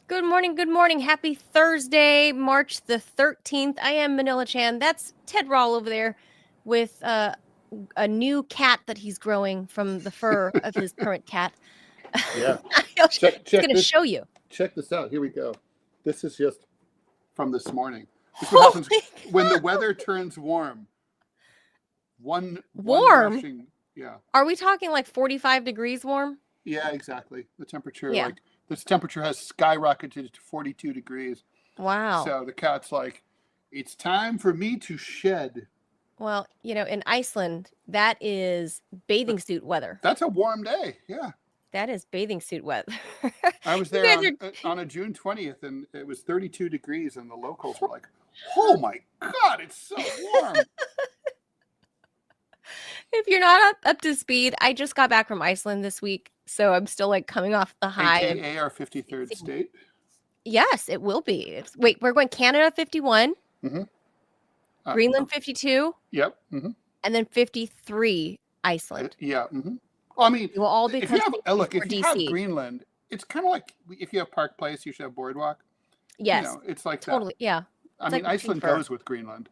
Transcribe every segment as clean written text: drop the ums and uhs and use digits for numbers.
Good morning, good morning. Happy Thursday, March the 13th. I am Manila Chan. That's Ted Rall over there with a new cat that he's growing from the fur of his current cat. Yeah. He's Check going to this. show you. Check this out. Here we go. This is just from this morning. This is what happens when the weather turns warm. One rushing, yeah. Are we talking like 45 degrees warm? Yeah, exactly. The temperature, Yeah. like this temperature has skyrocketed to 42 degrees. Wow. So the cat's like, it's time for me to shed. Well, you know, in Iceland, that is bathing suit weather. That's a warm day. Yeah. That is bathing suit weather. I was there on a June 20th, and it was 32 degrees, and the locals were like, oh my God, it's so warm. If you're not up to speed, I just got back from Iceland this week, so I'm still like coming off the high. AKA our 53rd state. Yes, it will be. Wait, we're going Canada 51, Greenland 52. Yep. Mm-hmm. And then 53 Iceland. Yeah. Mm-hmm. Well, I mean, it will all be if you have Greenland, it's kind of like if you have Park Place, you should have Boardwalk. Yes, you know, it's like totally. That. Yeah, I mean, Iceland goes with Greenland.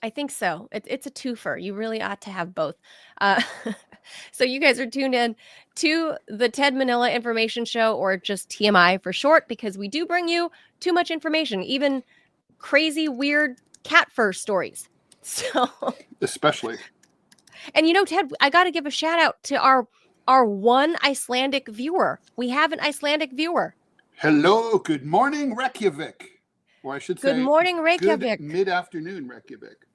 I think so. It's a twofer. You really ought to have both. So you guys are tuned in to the Ted Manila Information Show, or just TMI for short, because we do bring you too much information, even crazy, weird cat fur stories. So especially. And you know, Ted, I got to give a shout out to our one Icelandic viewer. We have an Icelandic viewer. Hello, good morning, Reykjavik. Or I should say, good morning, Reykjavik. Good mid-afternoon, Reykjavik.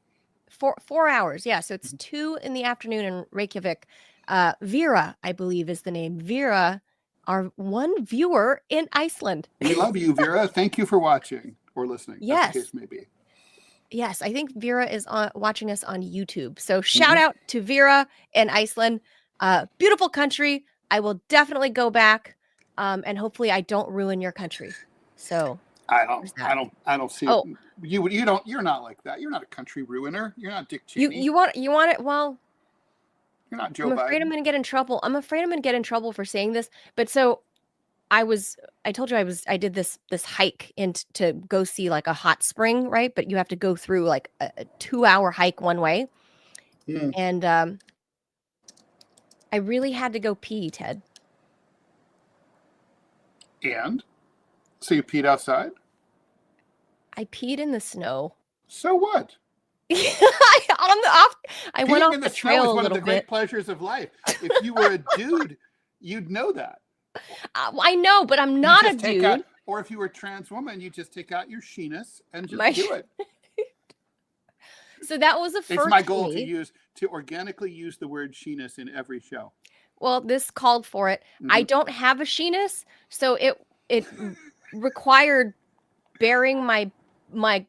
4 hours, yeah. So it's 2 in the afternoon in Reykjavik. Vera, I believe, is the name. Vera, our one viewer in Iceland. We love you, Vera. Thank you for watching or listening. Yes. As the case may be. Yes, I think Vera is watching us on YouTube. So shout out to Vera in Iceland. Beautiful country. I will definitely go back, and hopefully I don't ruin your country. So I don't see it. You're not like that. You're not a country ruiner. You're not Dick Cheney. You want it? Well, you're not Joe I'm afraid Biden. I'm going to get in trouble. I'm afraid I'm going to get in trouble for saying this. But so I told you I did this hike to go see like a hot spring, right? But you have to go through like a 2-hour hike one way. And I really had to go pee, Ted. And so you peed outside? I peed in the snow. So what? I went off the trail a little bit. One of the great pleasures of life. If you were a dude, you'd know that. I know, but I'm not a dude. Or if you were a trans woman, you just take out your sheeness and just do it. So that was a first. It's my goal to organically use the word sheeness in every show. Well, this called for it. I don't have a sheeness, so it required burying my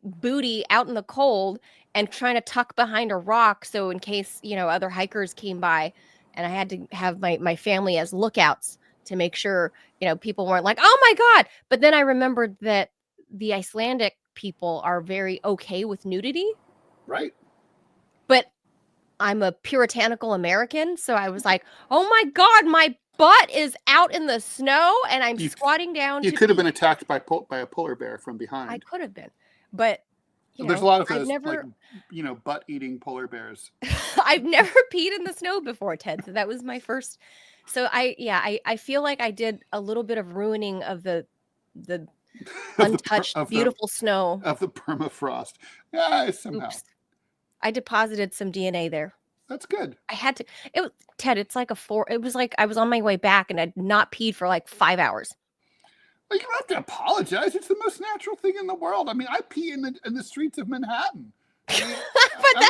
booty out in the cold and trying to tuck behind a rock, so in case, you know, other hikers came by, and I had to have my family as lookouts to make sure, you know, people weren't like, oh my God. But then I remembered that the Icelandic people are very okay with nudity. Right. But I'm a puritanical American, so I was like, oh my God, my butt is out in the snow and I'm squatting down. You could have been attacked by a polar bear from behind. I could have been. But there's a lot of those butt-eating polar bears. I've never peed in the snow before, Ted. So that was my first. So I feel like I did a little bit of ruining of the untouched, beautiful snow. Of the permafrost. Yeah, somehow. Oops. I deposited some DNA there. That's good. I had to. It was, Ted, it's like it was like I was on my way back and I'd not peed for like 5 hours. Well, you don't have to apologize. It's the most natural thing in the world. I mean, I pee in the streets of Manhattan. I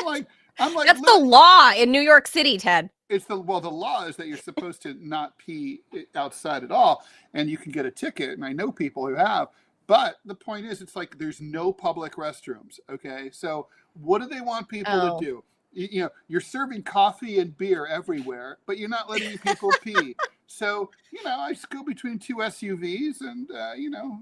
mean, I'm like that's the law in New York City, Ted. The law is that you're supposed to not pee outside at all, and you can get a ticket. And I know people who have. But the point is, it's like there's no public restrooms. Okay, so what do they want people to do? You know, you're serving coffee and beer everywhere, but you're not letting people pee. So, you know, I just go between two SUVs and, you know,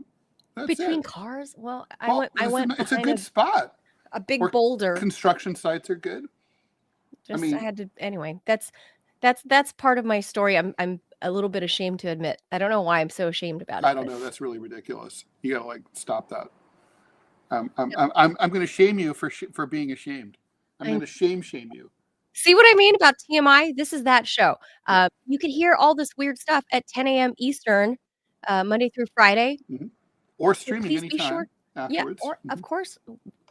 that's between it. cars? Well, I went. It's a good spot. A big boulder. Construction sites are good. I had to anyway. That's part of my story. I'm a little bit ashamed to admit. I don't know why I'm so ashamed about it. I don't know. That's really ridiculous. You gotta like stop that. I'm going to shame you for being ashamed. I'm going to shame you. See what I mean about TMI? This is that show. You can hear all this weird stuff at 10 a.m. Eastern, Monday through Friday, or streaming please anytime be sure. afterwards. Yeah, or of course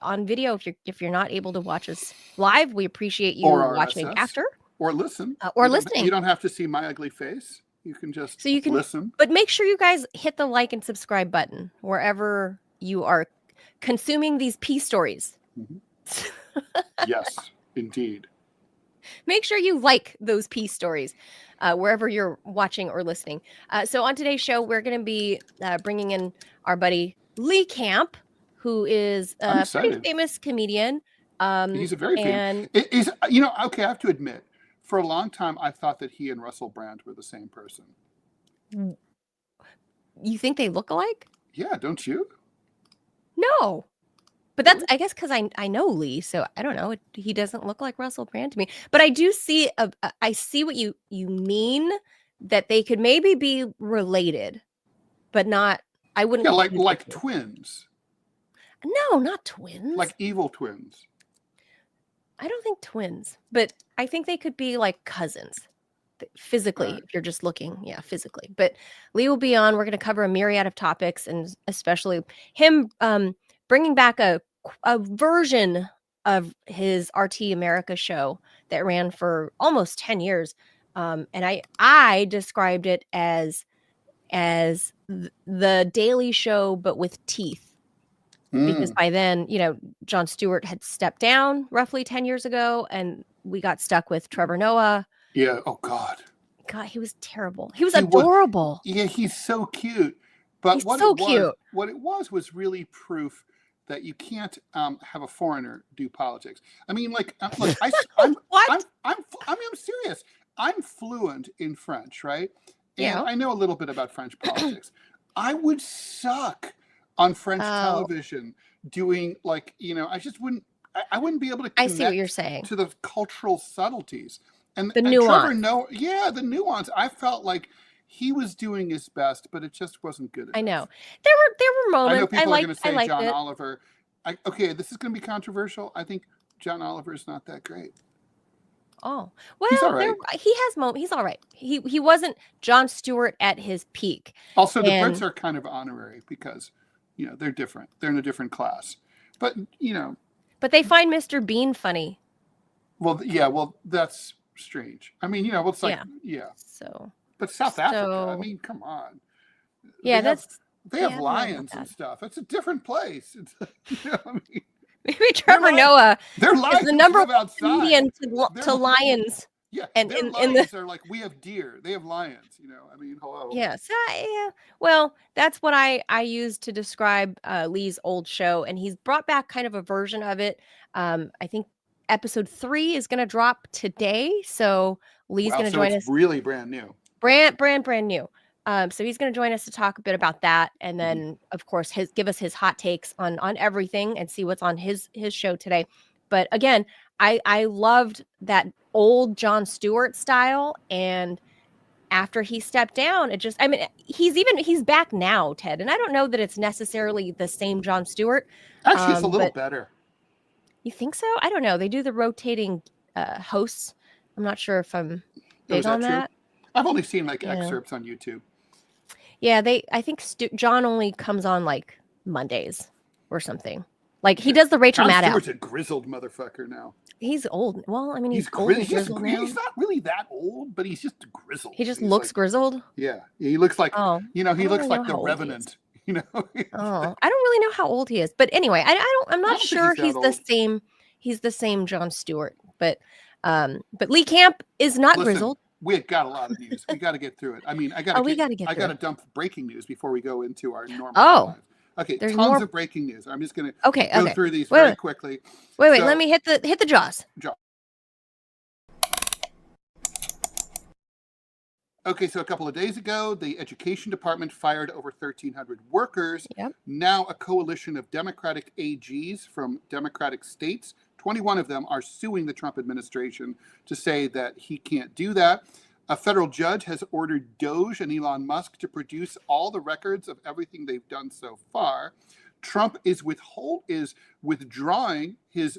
on video if you're not able to watch us live. We appreciate you or watching RSS, after or listen or listening. You don't have to see my ugly face. You can just listen. But make sure you guys hit the like and subscribe button wherever you are consuming these peace stories. Yes, indeed. Make sure you like those peace stories wherever you're watching or listening. So on today's show, we're going to be bringing in our buddy Lee Camp, who is a pretty famous comedian. He's a very famous. Okay, I have to admit, for a long time, I thought that he and Russell Brand were the same person. You think they look alike? Yeah, don't you? No. But that's, I guess, because I know Lee, so I don't know. He doesn't look like Russell Brand to me. But I do see, I see what you mean, that they could maybe be related, but not, I wouldn't. Yeah, like twins. No, not twins. Like evil twins. I don't think twins, but I think they could be like cousins. Physically, if you're just looking, physically. But Lee will be on. We're going to cover a myriad of topics, and especially him bringing back a version of his RT America show that ran for almost 10 years. And I described it as the Daily Show, but with teeth. Because by then, Jon Stewart had stepped down roughly 10 years ago, and we got stuck with Trevor Noah. Yeah. Oh, God, he was terrible. He was adorable. He's so cute. But what it was really proof that you can't have a foreigner do politics. I mean, look, I'm what? I'm serious. I'm fluent in French, right? And I know a little bit about French politics. I would suck on French television doing I just wouldn't. I wouldn't be able to connect I see what you're saying. to the cultural subtleties and the nuance. The nuance. I felt like he was doing his best, but it just wasn't good enough. I know. There were moments. I know people are going to say John it. Oliver. Okay, this is going to be controversial. I think John Oliver is not that great. Oh, well, he's all right. He has moments. He's all right. He wasn't Jon Stewart at his peak. Also, the Brits are kind of honorary because they're different. They're in a different class. But But they find Mr. Bean funny. Well, yeah. Well, that's strange. I mean, it's like So. But South Africa. I mean, come on. Yeah, they have lions and stuff. It's a different place. It's, I mean, maybe Trevor Noah is the number one comedian to lions. Yeah, and their lions are like, we have deer. They have lions. I mean, hello. Yes. Well, that's what I used to describe Lee's old show, and he's brought back kind of a version of it. I think episode 3 is going to drop today, so Lee's going to join us. Really brand new. Brand new. So he's going to join us to talk a bit about that, and then of course give us his hot takes on everything and see what's on his show today. But again, I loved that old Jon Stewart style, and after he stepped down, he's back now, Ted, and I don't know that it's necessarily the same Jon Stewart. Actually, it's a little better. You think so? I don't know. They do the rotating hosts. I'm not sure if I'm big on that. I've only seen excerpts on YouTube. Yeah, I think John only comes on Mondays or something. He does the Rachel Maddow. Stewart's a grizzled motherfucker now. He's old. Well, I mean, he's old and grizzled now. He's not really that old, but he's just grizzled. He just looks grizzled? Yeah. He looks like, he looks like the Revenant. I don't really know how old he is. But anyway, I'm not sure he's the same. He's the same Jon Stewart. But Lee Camp is not grizzled. We've got a lot of news. We got to get through it. I mean, I got to dump breaking news before we go into our normal lives. Okay, there's tons of breaking news. I'm just going to go through these very quickly. Wait, let me hit the jaws. Okay, so a couple of days ago, the Education Department fired over 1,300 workers. Yep. Now a coalition of Democratic AGs from Democratic states, 21 of them are suing the Trump administration to say that he can't do that. A federal judge has ordered Doge and Elon Musk to produce all the records of everything they've done so far. Trump is withdrawing his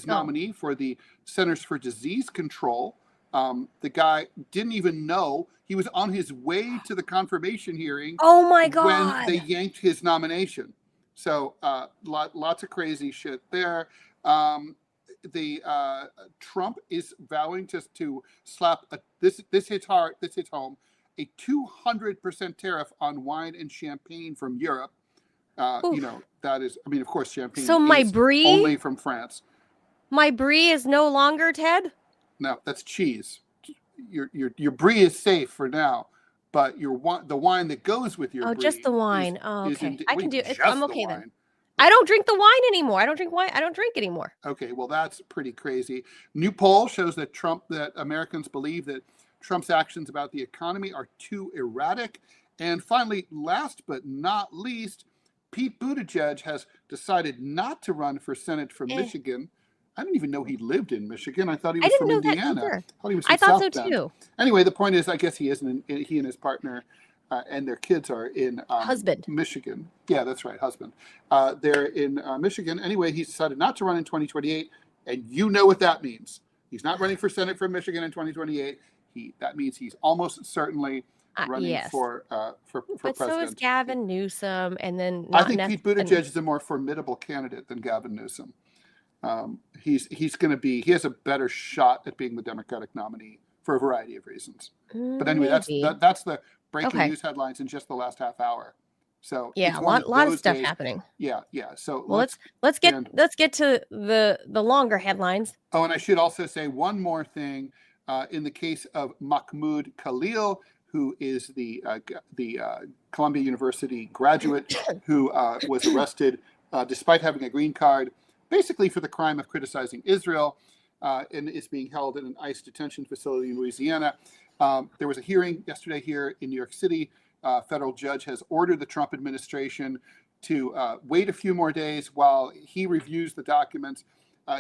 nominee for the Centers for Disease Control. The guy didn't even know he was on his way to the confirmation hearing. Oh my When God! they yanked his nomination. So lots of crazy shit there. Trump is vowing to slap this hits hard. This hits home. A 200% tariff on wine and champagne from Europe. That is. I mean, of course, champagne. So my is brie only from France. My brie is no longer, Ted? No, that's cheese. Your brie is safe for now, but the wine that goes with your brie. Oh, just the wine. Okay. I can do it. I'm okay then. I don't drink the wine anymore. I don't drink wine. I don't drink anymore. Okay, well, that's pretty crazy. New poll shows that Americans believe that Trump's actions about the economy are too erratic. And finally, last but not least, Pete Buttigieg has decided not to run for Senate from Michigan. I didn't even know he lived in Michigan. I thought he was from Indiana. I thought so too. Anyway, the point is, I guess he isn't. He and his partner and their kids are in Michigan. Yeah, that's right, husband. They're in Michigan. Anyway, he's decided not to run in 2028, and you know what that means. He's not running for Senate from Michigan in 2028. That means he's almost certainly running for president. But so is Gavin Newsom, and then I think Pete Buttigieg is a more formidable candidate than Gavin Newsom. He's going to be. He has a better shot at being the Democratic nominee for a variety of reasons. But anyway, that's the breaking news headlines in just the last half hour. So yeah, a lot of stuff happening. Yeah. So let's get to the longer headlines. Oh, and I should also say one more thing. In the case of Mahmoud Khalil, who is the Columbia University graduate who was arrested despite having a green card, basically for the crime of criticizing Israel, and is being held in an ICE detention facility in Louisiana. There was a hearing yesterday here in New York City. Federal judge has ordered the Trump administration to wait a few more days while he reviews the documents.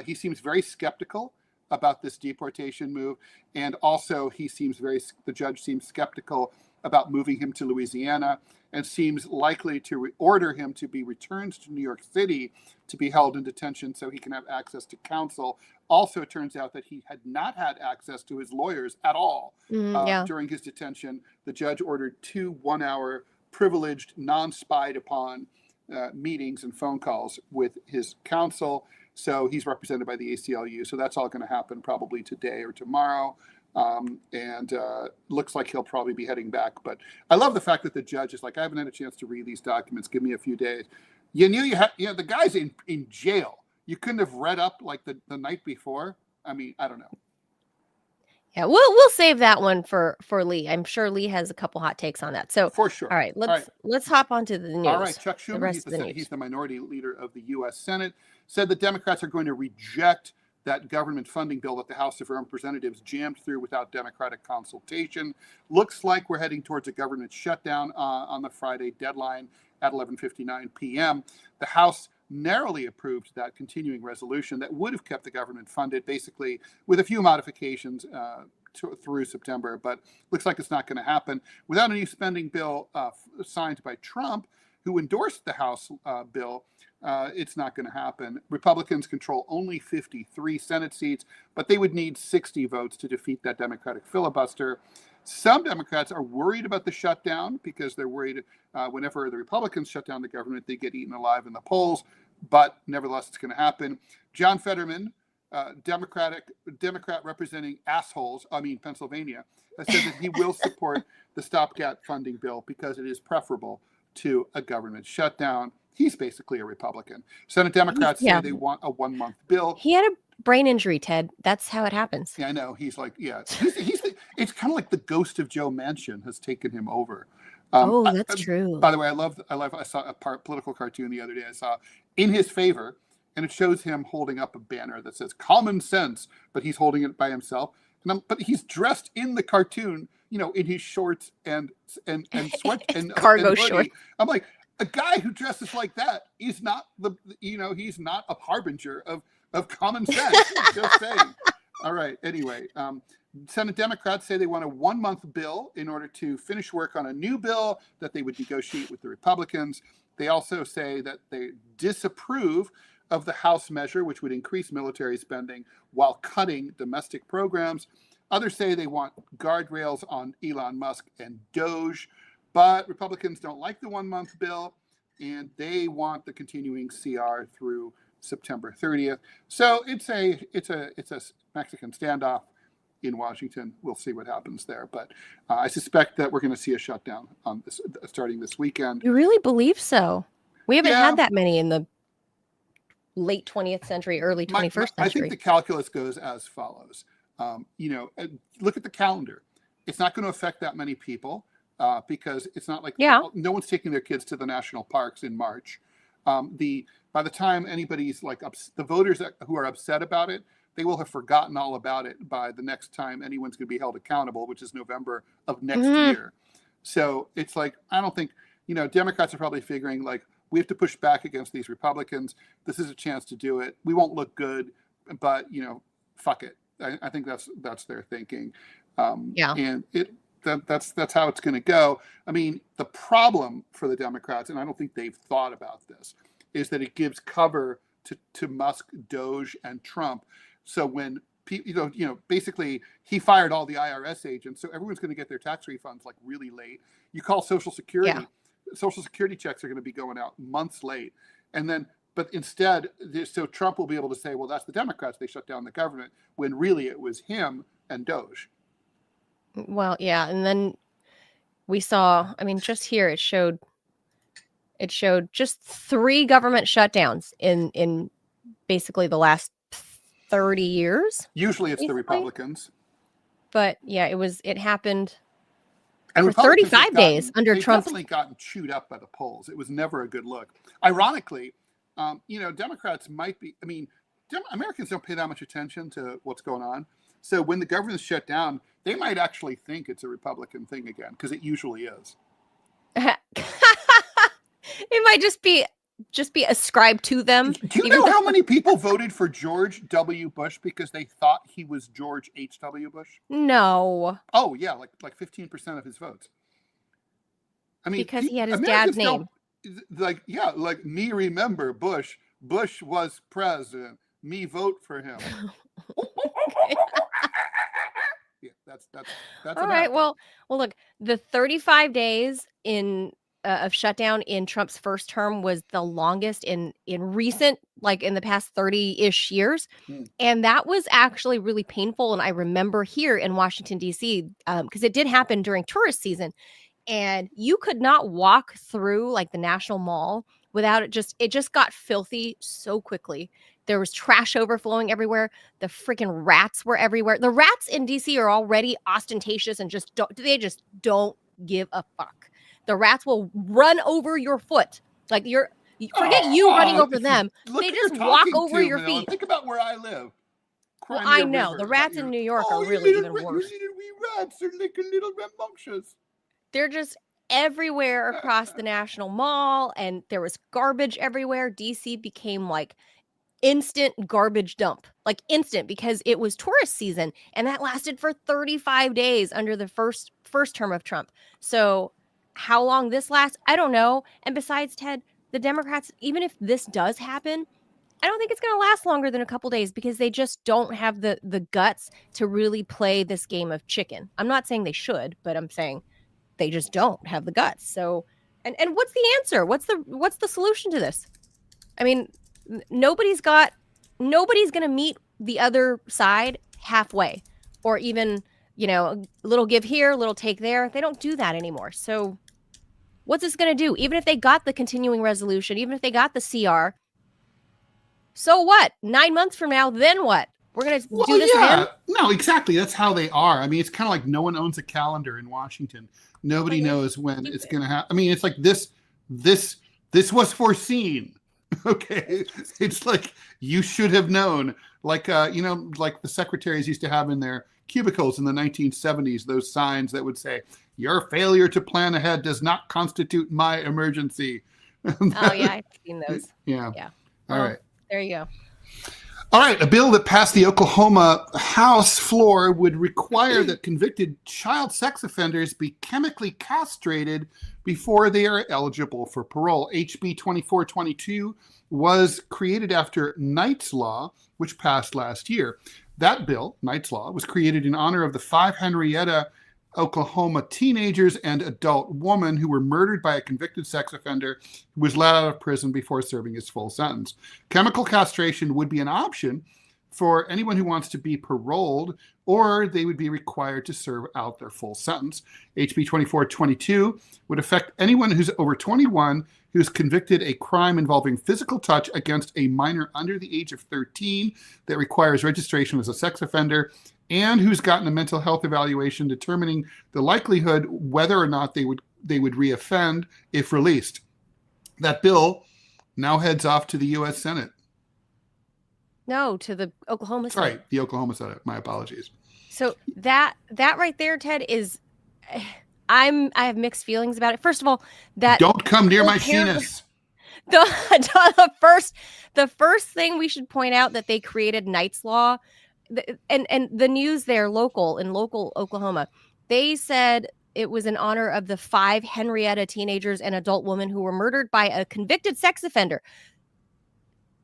He seems very skeptical about this deportation move, and also the judge seems skeptical about moving him to Louisiana, and seems likely to order him to be returned to New York City to be held in detention so he can have access to counsel. Also, it turns out that he had not had access to his lawyers at all during his detention. The judge ordered 2 one-hour privileged, non-spied upon meetings and phone calls with his counsel. So he's represented by the ACLU. So that's all going to happen probably today or tomorrow. And looks like he'll probably be heading back. But I love the fact that the judge is like, I haven't had a chance to read these documents. Give me a few days. You knew the guy's in jail. You couldn't have read up like the night before. I mean, I don't know. Yeah, we'll save that one for Lee. I'm sure Lee has a couple hot takes on that. So for sure. All right, let's hop onto the news. All right, Chuck Schumer, he's the minority leader of the U.S. Senate, said the Democrats are going to reject that government funding bill that the House of Representatives jammed through without Democratic consultation. Looks like we're heading towards a government shutdown on the Friday deadline at 11:59 p.m. The House narrowly approved that continuing resolution that would have kept the government funded, basically with a few modifications through September, but looks like it's not going to happen. Without a new spending bill signed by Trump, who endorsed the House bill, it's not going to happen. Republicans control only 53 Senate seats, but they would need 60 votes to defeat that Democratic filibuster. Some Democrats are worried about the shutdown because they're worried whenever the Republicans shut down the government, they get eaten alive in the polls. But nevertheless, it's going to happen. John Fetterman, Democrat representing Pennsylvania, has said that he will support the stopgap funding bill because it is preferable to a government shutdown. He's basically a Republican. Senate Democrats say they want a 1-month bill. He had a brain injury, Ted. That's how it happens. Yeah, I know. He's like, it's kind of like the ghost of Joe Manchin has taken him over. That's true. By the way, I saw a political cartoon the other day. I saw in his favor, and it shows him holding up a banner that says "common sense," but he's holding it by himself. But he's dressed in the cartoon, in his shorts and sweat and cargo shorts. I'm like, a guy who dresses like that is not he's not a harbinger of common sense. Just saying. All right. Anyway, Senate Democrats say they want a 1-month bill in order to finish work on a new bill that they would negotiate with the Republicans. They also say that they disapprove of the House measure, which would increase military spending while cutting domestic programs. Others say they want guardrails on Elon Musk and Doge, but Republicans don't like the 1-month bill, and they want the continuing CR through September 30th. So it's a Mexican standoff in Washington. We'll see what happens there, but I suspect that we're going to see a shutdown on this starting this weekend. You really believe so? We haven't had that many in the late 20th century, early 21st century. I think the calculus goes as follows. Look at the calendar. It's not going to affect that many people because it's not like no one's taking their kids to the national parks in March. By the time anybody's like the voters who are upset about it, they will have forgotten all about it by the next time anyone's going to be held accountable, which is November of next year. So it's like, I don't think, Democrats are probably figuring like, we have to push back against these Republicans. This is a chance to do it. We won't look good, but fuck it. I think that's their thinking. And that's how it's going to go. I mean, the problem for the Democrats, and I don't think they've thought about this, is that it gives cover to Musk, Doge, and Trump. So when basically he fired all the IRS agents, so everyone's going to get their tax refunds like really late. You call Social Security, Social Security checks are going to be going out months late, but instead, so Trump will be able to say, well, that's the Democrats, they shut down the government, when really it was him and Doge. Well, yeah, and then we saw, just here it showed just 3 government shutdowns in basically the last 30 years. Usually it's the Republicans. But yeah, it happened and for 35 days under Trump's. Definitely gotten chewed up by the polls. It was never a good look. Ironically, Democrats might be, Americans don't pay that much attention to what's going on. So when the government's shut down, they might actually think it's a Republican thing again, because it usually is. It might just be ascribed to them. Do you know how many people voted for George W. Bush because they thought he was George H.W. Bush? No. Oh, yeah, like 15% of his votes. Because he had his dad's name. Like me remember Bush. Bush was president. Me vote for him. Yeah, that's all right. Well, look, the 35 days of shutdown in Trump's first term was the longest in recent, like in the past 30-ish years. And that was actually really painful. And I remember here in Washington, D.C., because it did happen during tourist season, and you could not walk through like the National Mall without it just got filthy so quickly. There was trash overflowing everywhere. The freaking rats were everywhere. The rats in DC are already ostentatious and just don't give a fuck. The rats will run over your foot. Like forget you running over them. They just walk over your feet. Think about where I live. Well, I know. River. The rats in New York are really even worse. Wee rats are like a little rambunctious. They're just everywhere across the National Mall, and there was garbage everywhere. DC became like instant garbage dump, like instant, because it was tourist season, and that lasted for 35 days under the first term of Trump. So how long this lasts, I don't know. And besides, Ted, the Democrats, even if this does happen, I don't think it's going to last longer than a couple days, because they just don't have the guts to really play this game of chicken. I'm not saying they should, but I'm saying they just don't have the guts. So, and what's the answer? What's the solution to this? Nobody's going to meet the other side halfway, or even, a little give here, a little take there. They don't do that anymore. So what's this going to do? Even if they got the continuing resolution, even if they got the CR, so what? 9 months from now, then what? We're going to do this again? No, exactly. That's how they are. It's kind of like no one owns a calendar in Washington. Nobody knows when it's going to happen. It's like this was foreseen. Okay. It's like, you should have known, like the secretaries used to have in their cubicles in the 1970s, those signs that would say, "Your failure to plan ahead does not constitute my emergency." Oh yeah, I've seen those. Yeah. Yeah. All right. There you go. All right, a bill that passed the Oklahoma House floor would require that convicted child sex offenders be chemically castrated before they are eligible for parole. HB 2422 was created after Knight's Law, which passed last year. That bill, Knight's Law, was created in honor of the 5 Henrietta, Oklahoma teenagers and adult woman who were murdered by a convicted sex offender who was let out of prison before serving his full sentence. Chemical castration would be an option for anyone who wants to be paroled, or they would be required to serve out their full sentence. HB 2422 would affect anyone who's over 21 who's convicted a crime involving physical touch against a minor under the age of 13 that requires registration as a sex offender, and who's gotten a mental health evaluation determining the likelihood whether or not they would reoffend if released. That bill now heads off to the U.S. Senate. No, to the Oklahoma Senate. Right, the Oklahoma Senate. My apologies. So that right there, Ted, is I have mixed feelings about it. First of all, that don't come near my penis. The first thing we should point out that they created Knight's Law. And the news there, in local Oklahoma, they said it was in honor of the 5 Henrietta teenagers and adult women who were murdered by a convicted sex offender.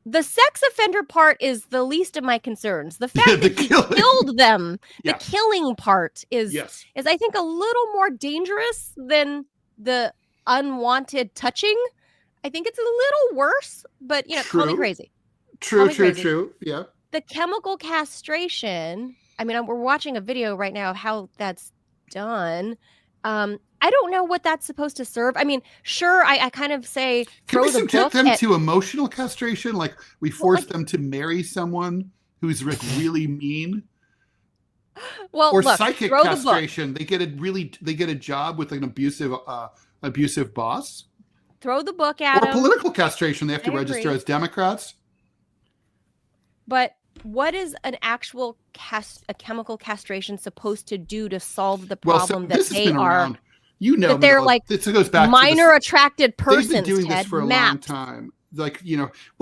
The sex offender part is the least of my concerns. The fact that he killed them, the killing part is I think a little more dangerous than the unwanted touching. I think it's a little worse, but call me crazy. True. Yeah. The chemical castration, I mean, we're watching a video right now of how that's done. I don't know what that's supposed to serve. I mean, sure, I kind of say Can we subject them to emotional castration? Like we force them to marry someone who's really mean? Well, or look, psychic castration. They get a job with an abusive boss. Throw the book at them. Or political castration. They have to register as Democrats. But what is an actual chemical castration supposed to do to solve the problem that they are? That they're like this goes back minor attracted persons. They've been doing this for a long time. Like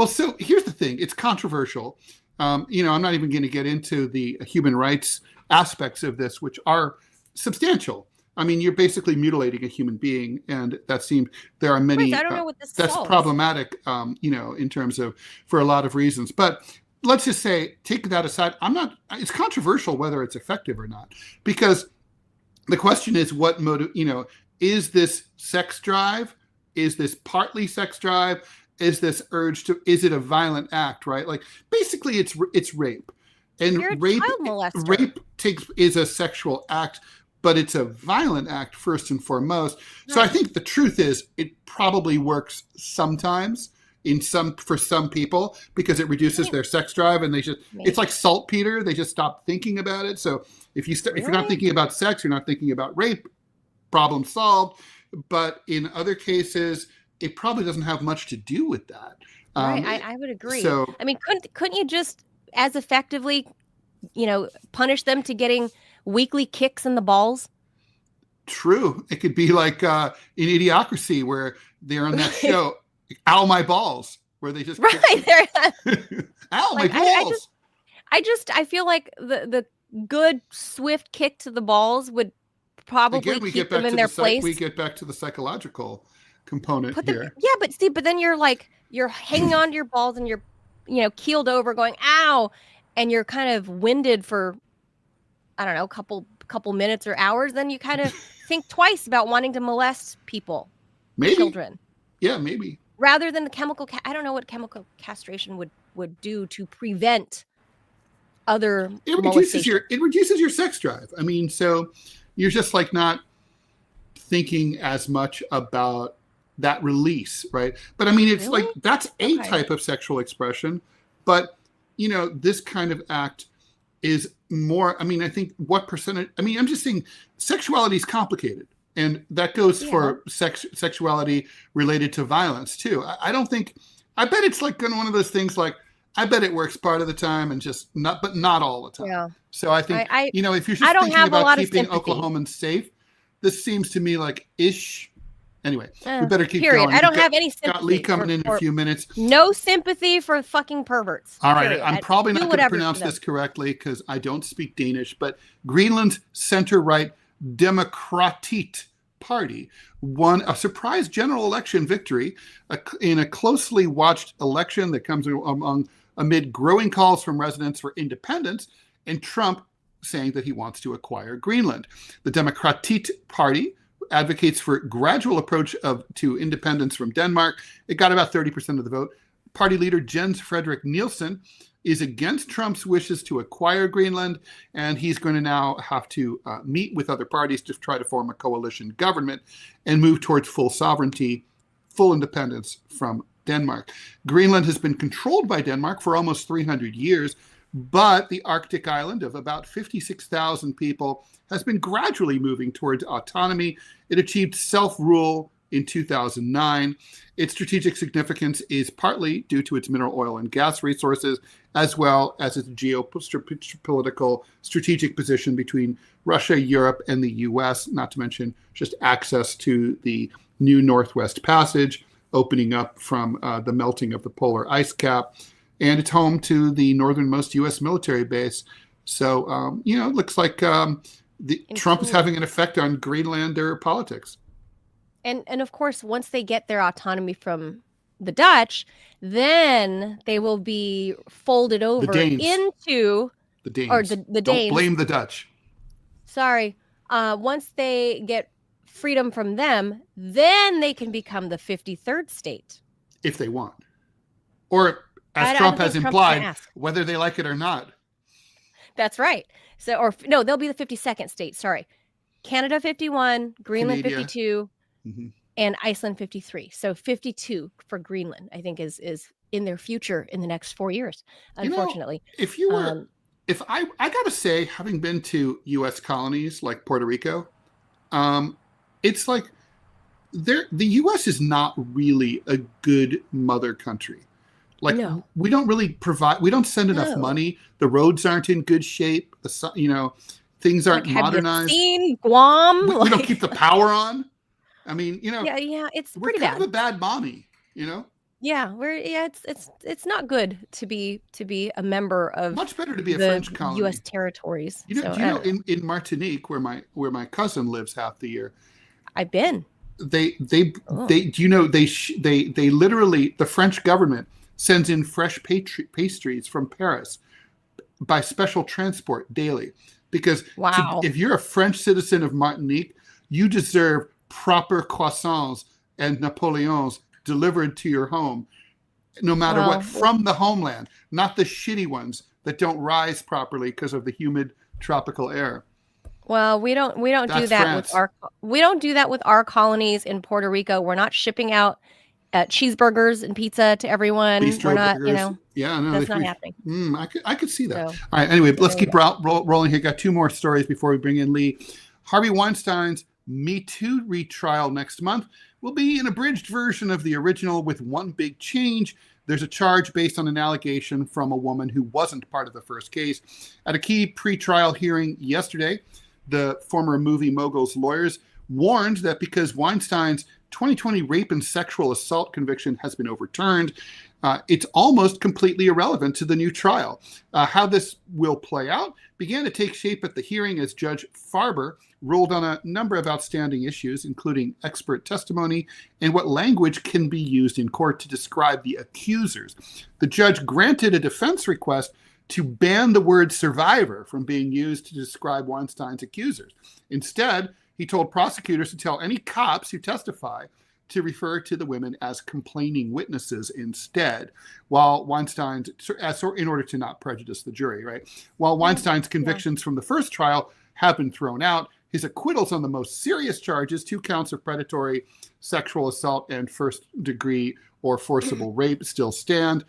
so here's the thing. It's controversial. I'm not even going to get into the human rights aspects of this, which are substantial. I mean, you're basically mutilating a human being, and there are many. I don't know what this that's solves. Problematic. In terms of for a lot of reasons, but. Let's just say, take that aside. It's controversial whether it's effective or not, because the question is what motive, is this sex drive? Is this partly sex drive? Is this is it a violent act, right? Like basically it's rape. And You're rape, a child molester. is a sexual act, but it's a violent act first and foremost. Right. So I think the truth is it probably works sometimes. For some people, because it reduces their sex drive, and it's like saltpeter. They just stop thinking about it. So if you're not thinking about sex, you're not thinking about rape, problem solved. But in other cases, it probably doesn't have much to do with that. Right, I would agree. So I mean, couldn't you just as effectively, punish them to getting weekly kicks in the balls? True. It could be like in Idiocracy, where they're on that show. Ow, my balls, where they just ow, my balls. I feel like the good swift kick to the balls would probably keep them in their place. We get back to the psychological component here. But then you're hanging on to your balls and you're keeled over going ow, and you're kind of winded for I don't know, a couple minutes or hours. Then you kind of think twice about wanting to molest people, children. Yeah, maybe. Rather than the chemical, I don't know what chemical castration would do to prevent other molestation. It reduces your sex drive. I mean, so you're just like not thinking as much about that release, right? But I mean, it's like that's a type of sexual expression, but this kind of act is more. I mean, I think what percentage? I mean, I'm just saying, sexuality is complicated. And that goes for sexuality related to violence too. I bet it's like one of those things. Like I bet it works part of the time and but not all the time. Yeah. So I think if you're just thinking about keeping Oklahomans safe, this seems to me like ish Anyway, we better keep period. going. I don't have any Got Lee sympathy coming in a few minutes. No sympathy for fucking perverts. All right, period. I'm probably not going to pronounce this correctly because I don't speak Danish, but Greenland's center-right Demokratiet Party won a surprise general election victory in a closely watched election that comes amid growing calls from residents for independence and Trump saying that he wants to acquire Greenland. The Demokratiet Party advocates for a gradual approach to independence from Denmark. It got about 30% of the vote. Party leader Jens Frederik Nielsen is against Trump's wishes to acquire Greenland, and he's going to now have to meet with other parties to try to form a coalition government and move towards full sovereignty, full independence from Denmark. Greenland has been controlled by Denmark for almost 300 years, but the Arctic island of about 56,000 people has been gradually moving towards autonomy. It achieved self-rule in 2009. Its strategic significance is partly due to its mineral oil and gas resources, as well as its geopolitical strategic position between Russia, Europe, and the US, not to mention just access to the new Northwest Passage, opening up from the melting of the polar ice cap. And it's home to the northernmost U.S. military base. So, it looks like Trump is having an effect on Greenlander politics. And of course, once they get their autonomy from the Dutch, then they will be folded over into the Danes. Or the Danes. Don't blame the Dutch. Sorry. Once they get freedom from them, then they can become the 53rd state. If they want. Or, as Trump has implied, whether they like it or not. That's right. So, they'll be the 52nd state. Sorry. Canada 51, Greenland 52, and Iceland 53. So 52 for Greenland, I think, is in their future in the next 4 years, unfortunately. If you were, if I got to say, having been to U.S. colonies like Puerto Rico, it's like the U.S. is not really a good mother country. Like, no. We don't really provide, we don't send enough money. The roads aren't in good shape. Things aren't modernized. Have you seen Guam? We don't keep the power on. I mean, Yeah, it's pretty bad. We're bad. kind of a bad mommy, Yeah, it's not good to be a member of much better to be a French colony. U.S. territories. In Martinique, where my cousin lives half the year. I've been. They literally, the French government sends in fresh pastries from Paris by special transport daily. Because if you're a French citizen of Martinique, you deserve proper croissants and Napoleons delivered to your home, no matter what, from the homeland, not the shitty ones that don't rise properly because of the humid tropical air. Well, we don't do that with our colonies in Puerto Rico. We're not shipping out cheeseburgers and pizza to everyone. Bistro We're not, burgers. that's not happening. I could see that. So, all right. Anyway, let's keep rolling here. Got two more stories before we bring in Lee. Harvey Weinstein's Me Too retrial next month will be an abridged version of the original with one big change. There's a charge based on an allegation from a woman who wasn't part of the first case. At a key pretrial hearing yesterday, the former movie mogul's lawyers warned that because Weinstein's 2020 rape and sexual assault conviction has been overturned, it's almost completely irrelevant to the new trial. How this will play out began to take shape at the hearing as Judge Farber ruled on a number of outstanding issues, including expert testimony and what language can be used in court to describe the accusers. The judge granted a defense request to ban the word survivor from being used to describe Weinstein's accusers. Instead, he told prosecutors to tell any cops who testify to refer to the women as complaining witnesses instead, while Weinstein's, in order to not prejudice the jury, right? While Weinstein's convictions from the first trial have been thrown out, his acquittals on the most serious charges, 2 counts of predatory sexual assault and first-degree or forcible rape, still stand.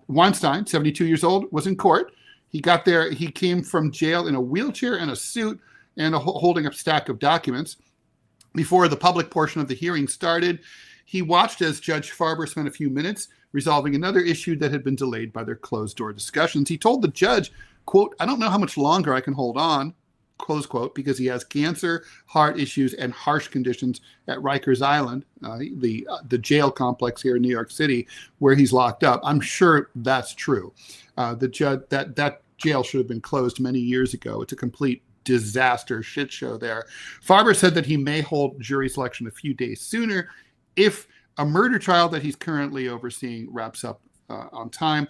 Weinstein, 72 years old, was in court. He got there. He came from jail in a wheelchair and a suit and holding up a stack of documents. Before the public portion of the hearing started, he watched as Judge Farber spent a few minutes resolving another issue that had been delayed by their closed-door discussions. He told the judge, quote, "I don't know how much longer I can hold on," close quote, because he has cancer, heart issues, and harsh conditions at Rikers Island, the jail complex here in New York City, where he's locked up. I'm sure that's true. The judge that jail should have been closed many years ago. It's a complete disaster shit show there. Farber said that he may hold jury selection a few days sooner if a murder trial that he's currently overseeing wraps up on time.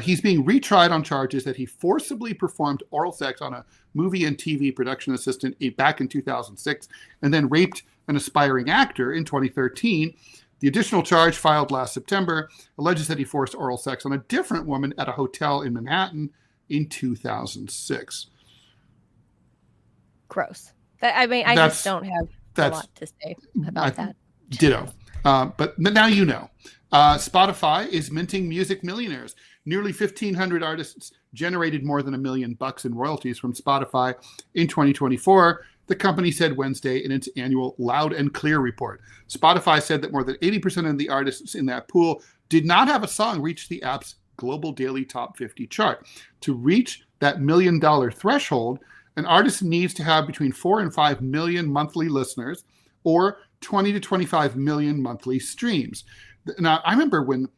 He's being retried on charges that he forcibly performed oral sex on a movie and TV production assistant back in 2006 and then raped an aspiring actor in 2013. The additional charge filed last September alleges that he forced oral sex on a different woman at a hotel in Manhattan in 2006. Gross. I just don't have a lot to say about that. Ditto. But now you know. Spotify is minting music millionaires. Nearly 1,500 artists generated more than $1 million in royalties from Spotify in 2024, the company said Wednesday in its annual Loud and Clear report. Spotify said that more than 80% of the artists in that pool did not have a song reach the app's global daily top 50 chart. To reach that $1 million threshold, an artist needs to have between 4 and 5 million monthly listeners or 20 to 25 million monthly streams. Now, I remember when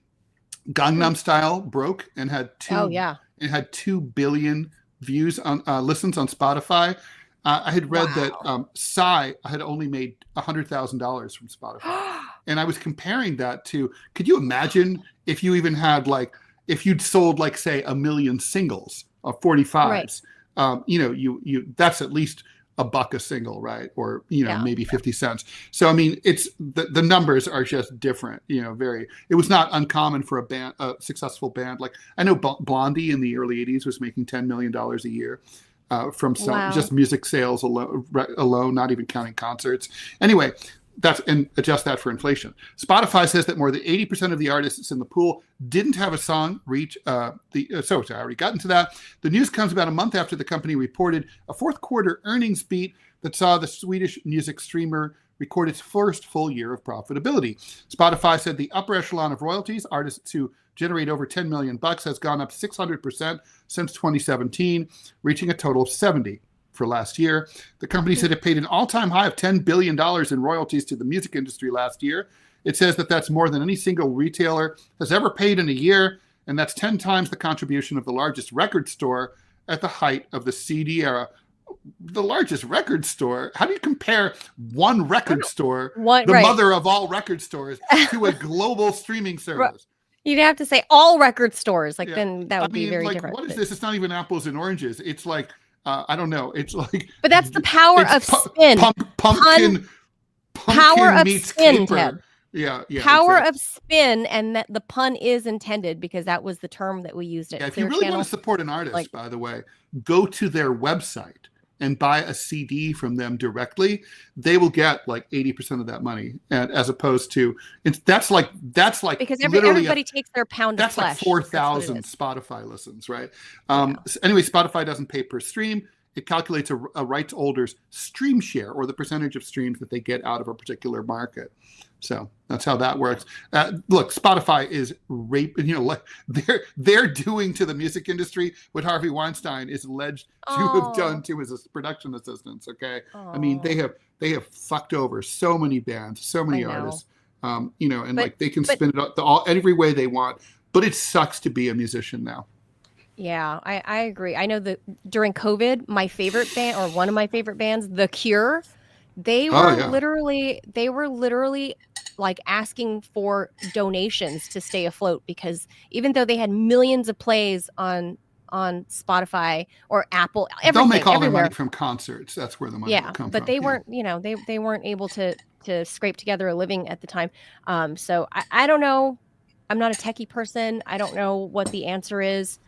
Gangnam Style broke and had 2 billion views on listens on Spotify. I had read that Psy had only made $100,000 from Spotify. And I was comparing that to, could you imagine if you even had if you'd sold say 1 million singles of 45s, right. That's at least $1 a single, right? Or, maybe 50 cents. So, I mean, it's the numbers are just different, it was not uncommon for a successful band. Like I know Blondie in the early 80s was making $10 million a year from just music sales alone, not even counting concerts. Anyway, and adjust that for inflation. Spotify says that more than 80% of the artists in the pool didn't have a song reach I already got into that. The news comes about a month after the company reported a fourth quarter earnings beat that saw the Swedish music streamer record its first full year of profitability. Spotify said the upper echelon of royalties, artists who generate over $10 million, has gone up 600% since 2017, reaching a total of 70 for last year. The company said it paid an all-time high of $10 billion in royalties to the music industry last year. It says that that's more than any single retailer has ever paid in a year, and that's 10 times the contribution of the largest record store at the height of the CD era. The largest record store? How do you compare one record store, mother of all record stores, to a global streaming service? You'd have to say all record stores. Then that would be very different. What is this? It's not even apples and oranges. It's like, I don't know. It's like, but that's the power of spin. Pumpkin power of meets spin, caper. Ted. Yeah. Power of spin, and that the pun is intended because that was the term that we used at If Clear you really Channel. want to support an artist, by the way, go to their website and buy a CD from them directly. They will get 80% of that money, and as opposed to that's like because everybody takes their pound of flesh. That's 4,000 Spotify listens, right? Anyway, Spotify doesn't pay per stream. It calculates a rights holder's stream share, or the percentage of streams that they get out of a particular market. So that's how that works. Look, Spotify is they're doing to the music industry what Harvey Weinstein is alleged to have done to his production assistants. Okay, I mean they have fucked over so many bands, so many artists. They can spin it every way they want. But it sucks to be a musician now. Yeah, I agree. I know that during COVID, my favorite band, or one of my favorite bands, The Cure, they were literally asking for donations to stay afloat, because even though they had millions of plays on Spotify or Apple, they'll make all their money from concerts. That's where the money will come from. But they weren't, they weren't able to scrape together a living at the time. So I don't know. I'm not a techie person. I don't know what the answer is.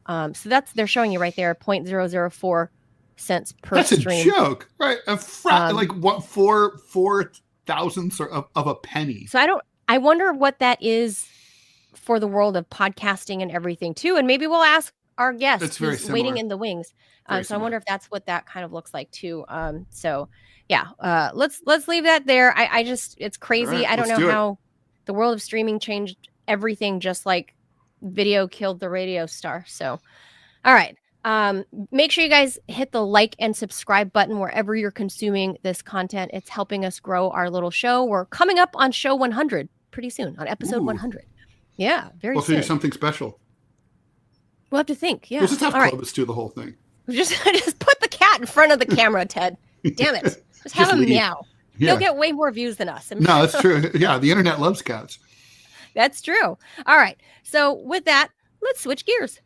So they're showing you right there, 0.004 cents per stream. That's a joke, right? What, 4 thousandths of a penny. So I wonder what that is for the world of podcasting and everything too. And maybe we'll ask our guest who's waiting in the wings. So I wonder if that's what that kind of looks like too. Let's leave that there. It's crazy. Right, I don't know how the world of streaming changed everything, just like video killed the radio star. So, all right. Make sure you guys hit the like and subscribe button wherever you're consuming this content. It's helping us grow our little show. We're coming up on show 100 pretty soon, on episode 100. Yeah, very soon. We'll do something special. We'll have to think. Yeah. We'll just have All Clovis do the whole thing. Just put the cat in front of the camera, Ted. Damn it. Just have him meow. Yeah. He'll get way more views than us. No, that's true. Yeah, the internet loves cats. That's true. All right. So with that, let's switch gears.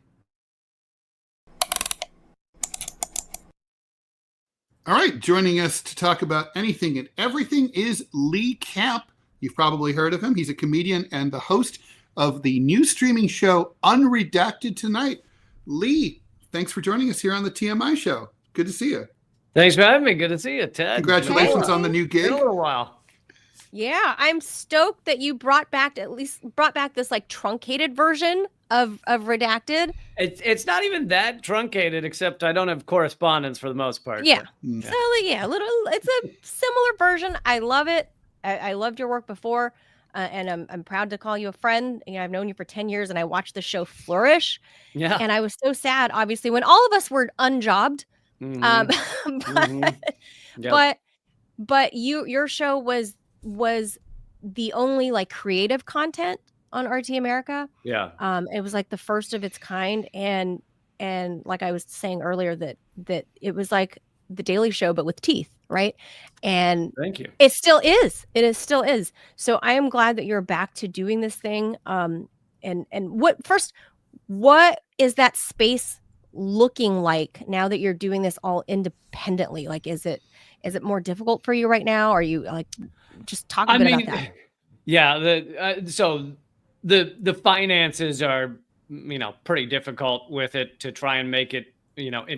All right. Joining us to talk about anything and everything is Lee Camp. You've probably heard of him. He's a comedian and the host of the new streaming show Unredacted Tonight. Lee, thanks for joining us here on the TMI Show. Good to see you. Thanks for having me. Good to see you, Ted. Congratulations on the new gig. Been a little while. Yeah, I'm stoked that you brought back this like truncated version of Redacted. It's not even that truncated, except I don't have correspondence for the most part. Yeah. So yeah, it's a similar version. I love it. I loved your work before, and I'm proud to call you a friend. You know, I've known you for 10 years, and I watched the show flourish. Yeah. And I was so sad, obviously, when all of us were unjobbed. But your show was the only like creative content on RT America. Yeah. It was like the first of its kind, and like I was saying earlier, that it was like the Daily Show but with teeth, right? And thank you. It still is. Still is. So I am glad that you're back to doing this thing. And what is that space looking like now that you're doing this all independently? Like, is it more difficult for you right now? Are you like, just talk a bit about that? Yeah. So the finances are, pretty difficult with it to try and make it,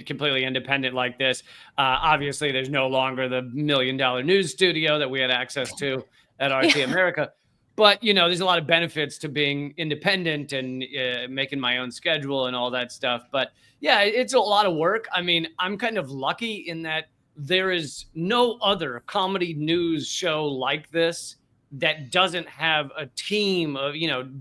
completely independent like this. Obviously there's no longer the $1 million news studio that we had access to at RT America. But, there's a lot of benefits to being independent and making my own schedule and all that stuff. But yeah, it's a lot of work. I mean, I'm kind of lucky in that there is no other comedy news show like this that doesn't have a team of,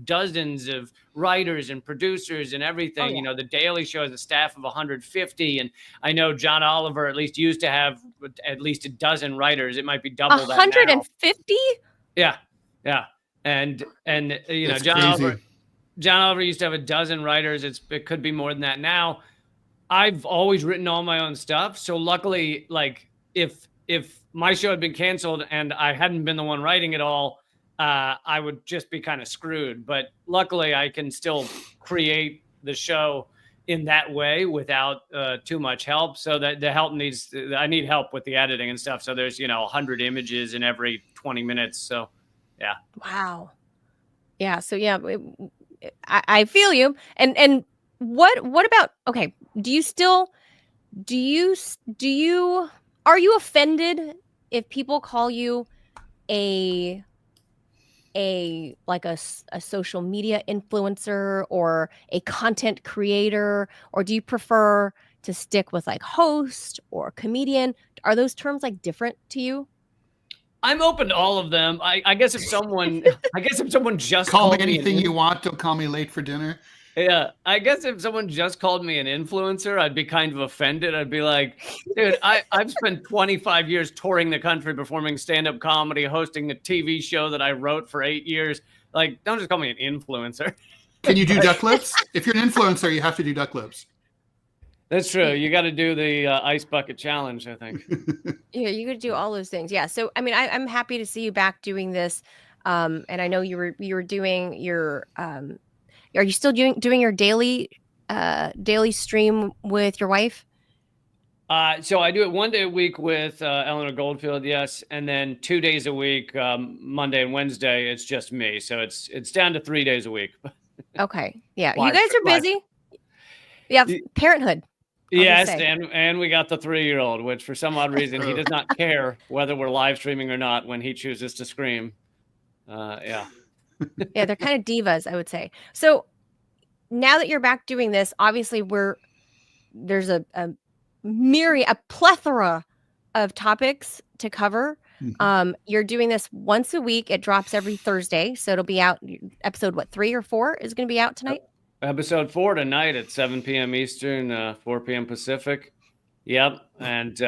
dozens of writers and producers and everything. Oh, yeah. The Daily Show has a staff of 150. And I know John Oliver at least used to have at least a dozen writers. It might be double that now. 150? Yeah. Yeah. And John Oliver used to have a dozen writers. It could be more than that now. I've always written all my own stuff. So luckily, like if my show had been canceled and I hadn't been the one writing it all, I would just be kind of screwed. But luckily I can still create the show in that way without too much help. So that I need help with the editing and stuff. So there's, 100 images in every 20 minutes. So yeah. Wow. Yeah. So yeah, I feel you. And what about, okay. Are you offended if people call you a social media influencer or a content creator, or do you prefer to stick with like host or comedian? Are those terms like different to you? I'm open to all of them. I guess if someone just call me anything you want, don't call me late for dinner. Yeah, I guess if someone just called me an influencer, I'd be kind of offended. I'd be like, dude, I've spent 25 years touring the country, performing stand-up comedy, hosting a TV show that I wrote for 8 years. Like, don't just call me an influencer. Can you do duck lips? If you're an influencer, you have to do duck lips. That's true. You got to do the ice bucket challenge, I think. Yeah, you could do all those things. Yeah. So, I mean, I'm happy to see you back doing this. And I know you were doing your, are you still doing your daily stream with your wife? So I do it 1 day a week with Eleanor Goldfield, yes, and then 2 days a week, Monday and Wednesday, it's just me. So it's down to 3 days a week. Okay, yeah, you guys are busy. Yeah, parenthood. Yes, and we got the 3-year-old, which for some odd reason he does not care whether we're live streaming or not when he chooses to scream. Yeah. Yeah, they're kind of divas, I would say. So now that you're back doing this, obviously there's a plethora of topics to cover. Mm-hmm. You're doing this once a week. It drops every Thursday, so it'll be out. Episode 3 or 4 is going to be out tonight. Episode 4 tonight at 7 p.m. Eastern, 4 p.m. Pacific. Yep. And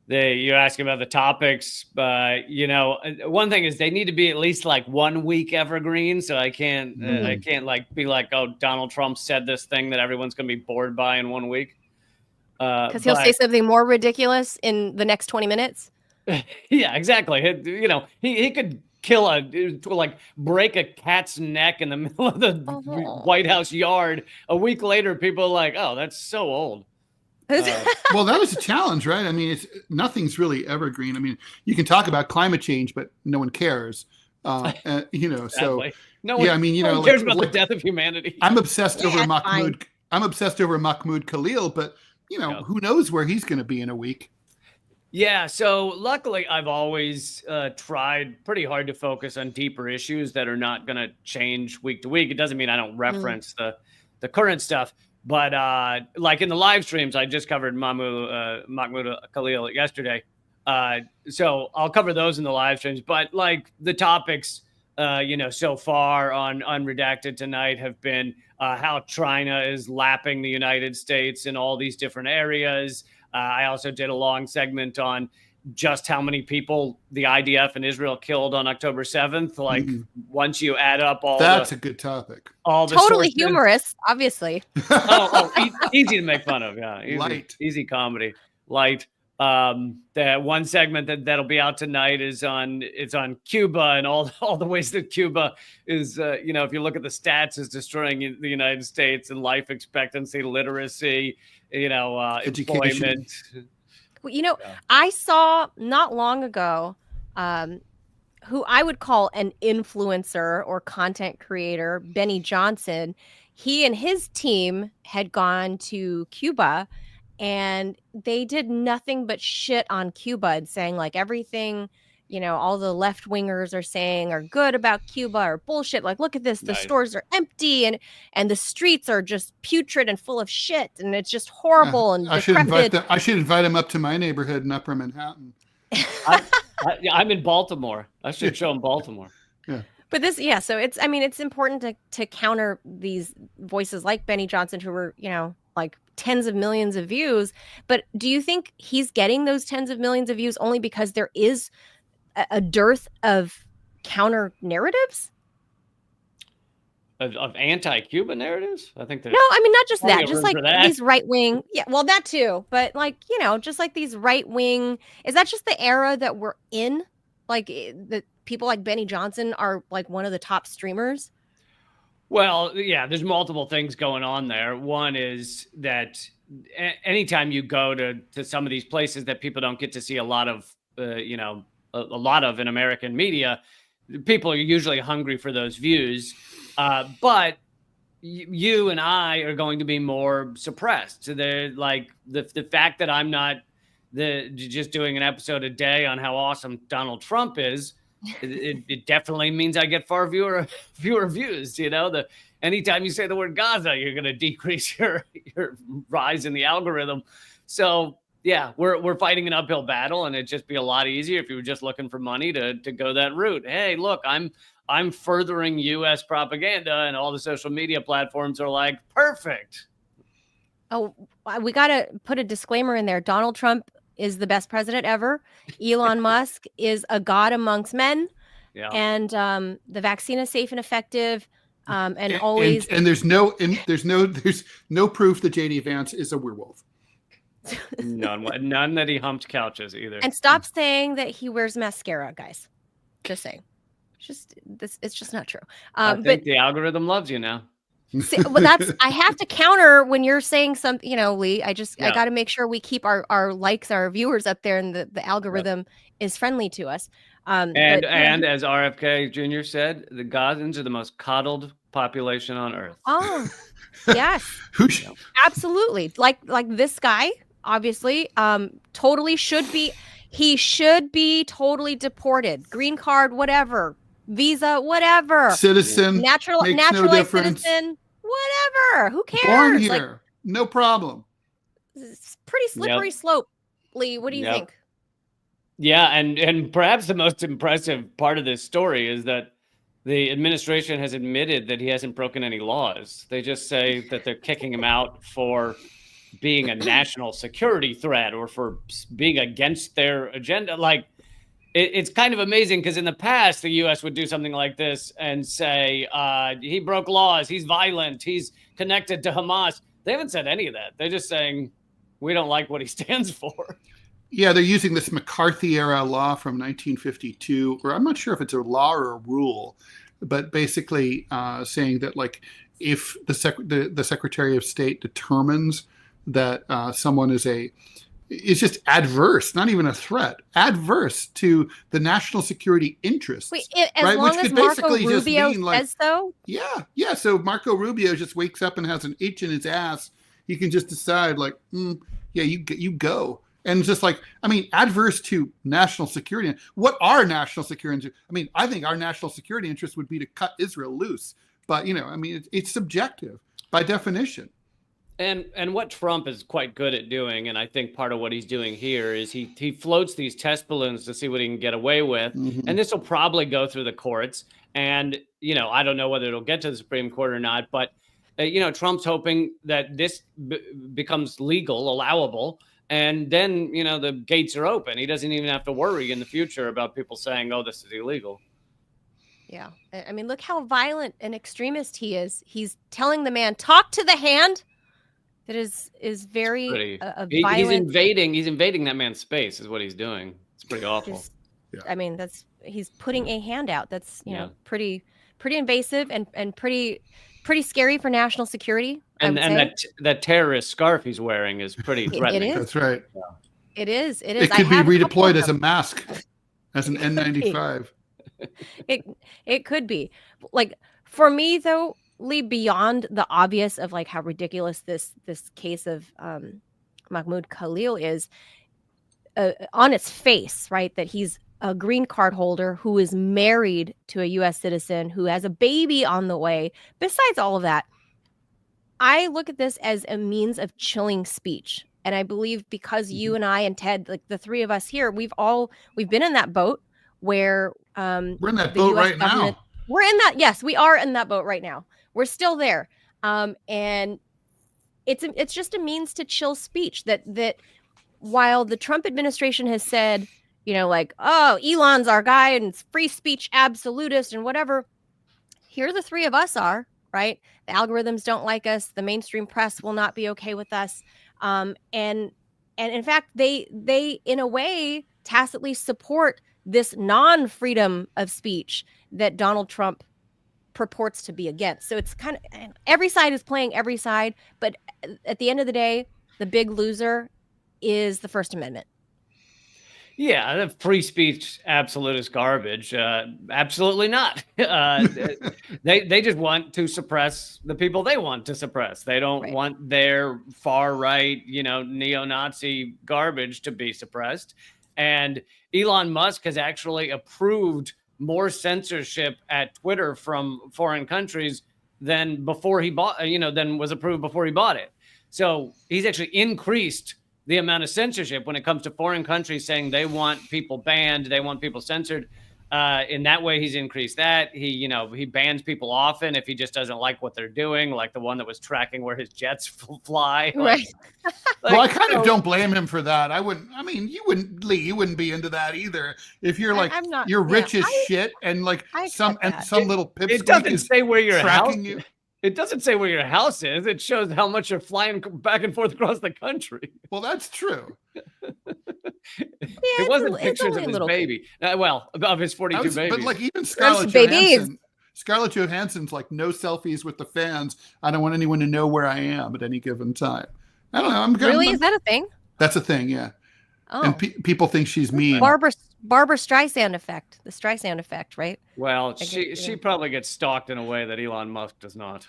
you're asking about the topics. One thing is they need to be at least like 1 week evergreen. So I can't be like, oh, Donald Trump said this thing that everyone's going to be bored by in 1 week. Because he'll say something more ridiculous in the next 20 minutes. Yeah, exactly. He could break a cat's neck in the middle of the White House yard. A week later, people are like, "Oh, that's so old." Well, that was a challenge, right? I mean, nothing's really evergreen. I mean, you can talk about climate change, but no one cares. Exactly. So no one, yeah, I mean, no one cares about the death of humanity. I'm obsessed over Mahmoud. I'm obsessed over Mahmoud Khalil, but who knows where he's going to be in a week? Yeah, so luckily I've always tried pretty hard to focus on deeper issues that are not going to change week to week. It doesn't mean I don't reference the current stuff, but like in the live streams, I just covered Mahmoud Khalil yesterday. So I'll cover those in the live streams, but like the topics, so far on Redacted tonight have been how China is lapping the United States in all these different areas. I also did a long segment on just how many people the IDF in Israel killed on October 7th. Like once you add up that's a good topic. All the totally humorous, obviously. Easy to make fun of. Yeah. Easy comedy. Light. That one segment that'll be out tonight is on Cuba and all the ways that Cuba is, if you look at the stats, is destroying the United States and life expectancy, literacy, employment. I saw not long ago, who I would call an influencer or content creator, Benny Johnson. He and his team had gone to Cuba. And they did nothing but shit on Cuba and saying like everything, all the left wingers are saying are good about Cuba or bullshit. Like, look at this. The stores are empty and the streets are just putrid and full of shit. And it's just horrible and I should invite them. I should invite him up to my neighborhood in Upper Manhattan. I'm in Baltimore. I should show him Baltimore. Yeah. But so it's important to counter these voices like Benny Johnson who were, like tens of millions of views. But do you think he's getting those tens of millions of views only because there is a dearth of counter narratives? Of anti-Cuba narratives? I think there's not just that, just like these right-wing. Yeah, well, that too. But like, just like these right-wing, is that just the era that we're in? Like the people like Benny Johnson are like one of the top streamers? Well, yeah, there's multiple things going on there. One is that anytime you go to some of these places that people don't get to see a lot of, a lot of in American media, people are usually hungry for those views. But you and I are going to be more suppressed. So they're like the fact that I'm not just doing an episode a day on how awesome Donald Trump is. It definitely means I get far fewer views. Anytime you say the word Gaza, you're going to decrease your rise in the algorithm. So yeah, we're fighting an uphill battle, and it'd just be a lot easier if you were just looking for money to go that route. Hey, look, I'm furthering U.S. propaganda, and all the social media platforms are like, perfect. Oh, we got to put a disclaimer in there. Donald Trump is the best president ever. Elon Musk is a god amongst men. Yeah. And the vaccine is safe and effective. And there's no proof that JD Vance is a werewolf. None that he humped couches either. And stop saying that he wears mascara, guys. Just saying. It's just not true. I think the algorithm loves you now. But I have to counter when you're saying something, Lee. I got to make sure we keep our likes, our viewers up there, and the algorithm is friendly to us. And as RFK Jr. said, the Gazans are the most coddled population on Earth. Oh, yes, absolutely. Like this guy, obviously, totally should be. He should be totally deported. Green card, whatever. Visa, whatever. Citizen, naturalized citizen, whatever. Who cares? Born here, no problem. It's pretty slippery slope. Lee, what do you think? Yeah, and perhaps the most impressive part of this story is that the administration has admitted that he hasn't broken any laws. They just say that they're kicking him out for being a national security threat or for being against their agenda. Like, it's kind of amazing because in the past, the U.S. would do something like this and say, he broke laws, he's violent, he's connected to Hamas. They haven't said any of that. They're just saying, we don't like what he stands for. Yeah, they're using this McCarthy-era law from 1952, or I'm not sure if it's a law or a rule, but basically saying that, like, if the Secretary of State determines that someone is just adverse, not even a threat, adverse to the national security interests. Wait, as right? long Which as could Marco basically just Rubio mean, like, says so? Yeah. So Marco Rubio just wakes up and has an itch in his ass. He can just decide, like, yeah, you go. And just like, I mean, adverse to national security. What are national security? I mean, I think our national security interest would be to cut Israel loose. But, you know, I mean, it's subjective by definition. And what Trump is quite good at doing, and I think part of what he's doing here is he floats these test balloons to see what he can get away with. Mm-hmm. And this will probably go through the courts. And, you know, I don't know whether it'll get to the Supreme Court or not, but, you know, Trump's hoping that this becomes legal, allowable. And then, you know, the gates are open. He doesn't even have to worry in the future about people saying, oh, this is illegal. Yeah. I mean, look how violent and extremist he is. He's telling the man, talk to the hand. That is very violent. He's invading that man's space is what he's doing. It's pretty awful. I mean, he's putting a hand out. That's, you know, pretty invasive and pretty scary for national security. And that terrorist scarf he's wearing is pretty threatening. It is. That's right. Yeah. It is. It could be redeployed as a mask, as an N95. It could be. Like, for me, though, Lee, beyond the obvious of like how ridiculous this case of Mahmoud Khalil is, on its face, right? That he's a green card holder who is married to a U.S. citizen who has a baby on the way. Besides all of that, I look at this as a means of chilling speech. And I believe because you and I and Ted, like the three of us here, we've been in that boat where we're in that boat right now. We're in that. Yes, we are in that boat right now. We're still there. And it's just a means to chill speech that while the Trump administration has said, you know, like, oh, Elon's our guy and it's free speech absolutist and whatever. Here the three of us are, right? The algorithms don't like us. The mainstream press will not be okay with us. And in fact, they in a way tacitly support this non-freedom of speech that Donald Trump purports to be against. So it's kind of every side is playing every side, but at the end of the day, the big loser is the First Amendment. Yeah, the free speech absolutist garbage. Absolutely not. They just want to suppress the people they want to suppress. They don't want their far right, you know, neo-Nazi garbage to be suppressed. And Elon Musk has actually approved more censorship at Twitter from foreign countries than before he bought, than was approved before he bought it. So he's actually increased the amount of censorship when it comes to foreign countries saying they want people banned, they want people censored. In that way, he's increased that. He bans people often if he just doesn't like what they're doing, like the one that was tracking where his jets fly. Right. Well, I kind of don't blame him for that. You wouldn't be into that either. If you're like, you're rich as shit and like some little pipsqueak it doesn't say where your house you. It doesn't say where your house is. It shows how much you're flying back and forth across the country. Well, that's true. It wasn't pictures of his baby. Of his 42 babies. But like even Scarlett Johansson's like, no selfies with the fans. I don't want anyone to know where I am at any given time. I don't know. Is that a thing? That's a thing, yeah. Oh. And people think she's mean. Barbara Streisand effect. The Streisand effect, right? Well, she probably gets stalked in a way that Elon Musk does not.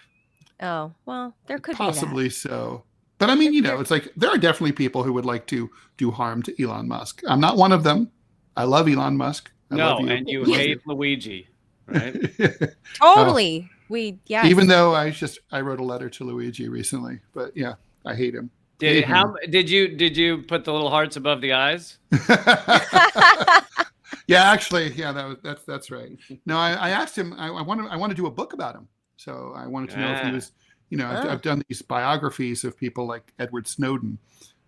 Oh, well, there could possibly so. But I mean, it's like there are definitely people who would like to do harm to Elon Musk. I'm not one of them. I love Elon Musk. And you hate Luigi, right? Totally. Even though I wrote a letter to Luigi recently, but yeah, I hate him. Did you put the little hearts above the eyes? Yeah, actually, yeah, that's right. No, I asked him. I want to do a book about him. So I wanted to know if he was. I've done these biographies of people like Edward Snowden,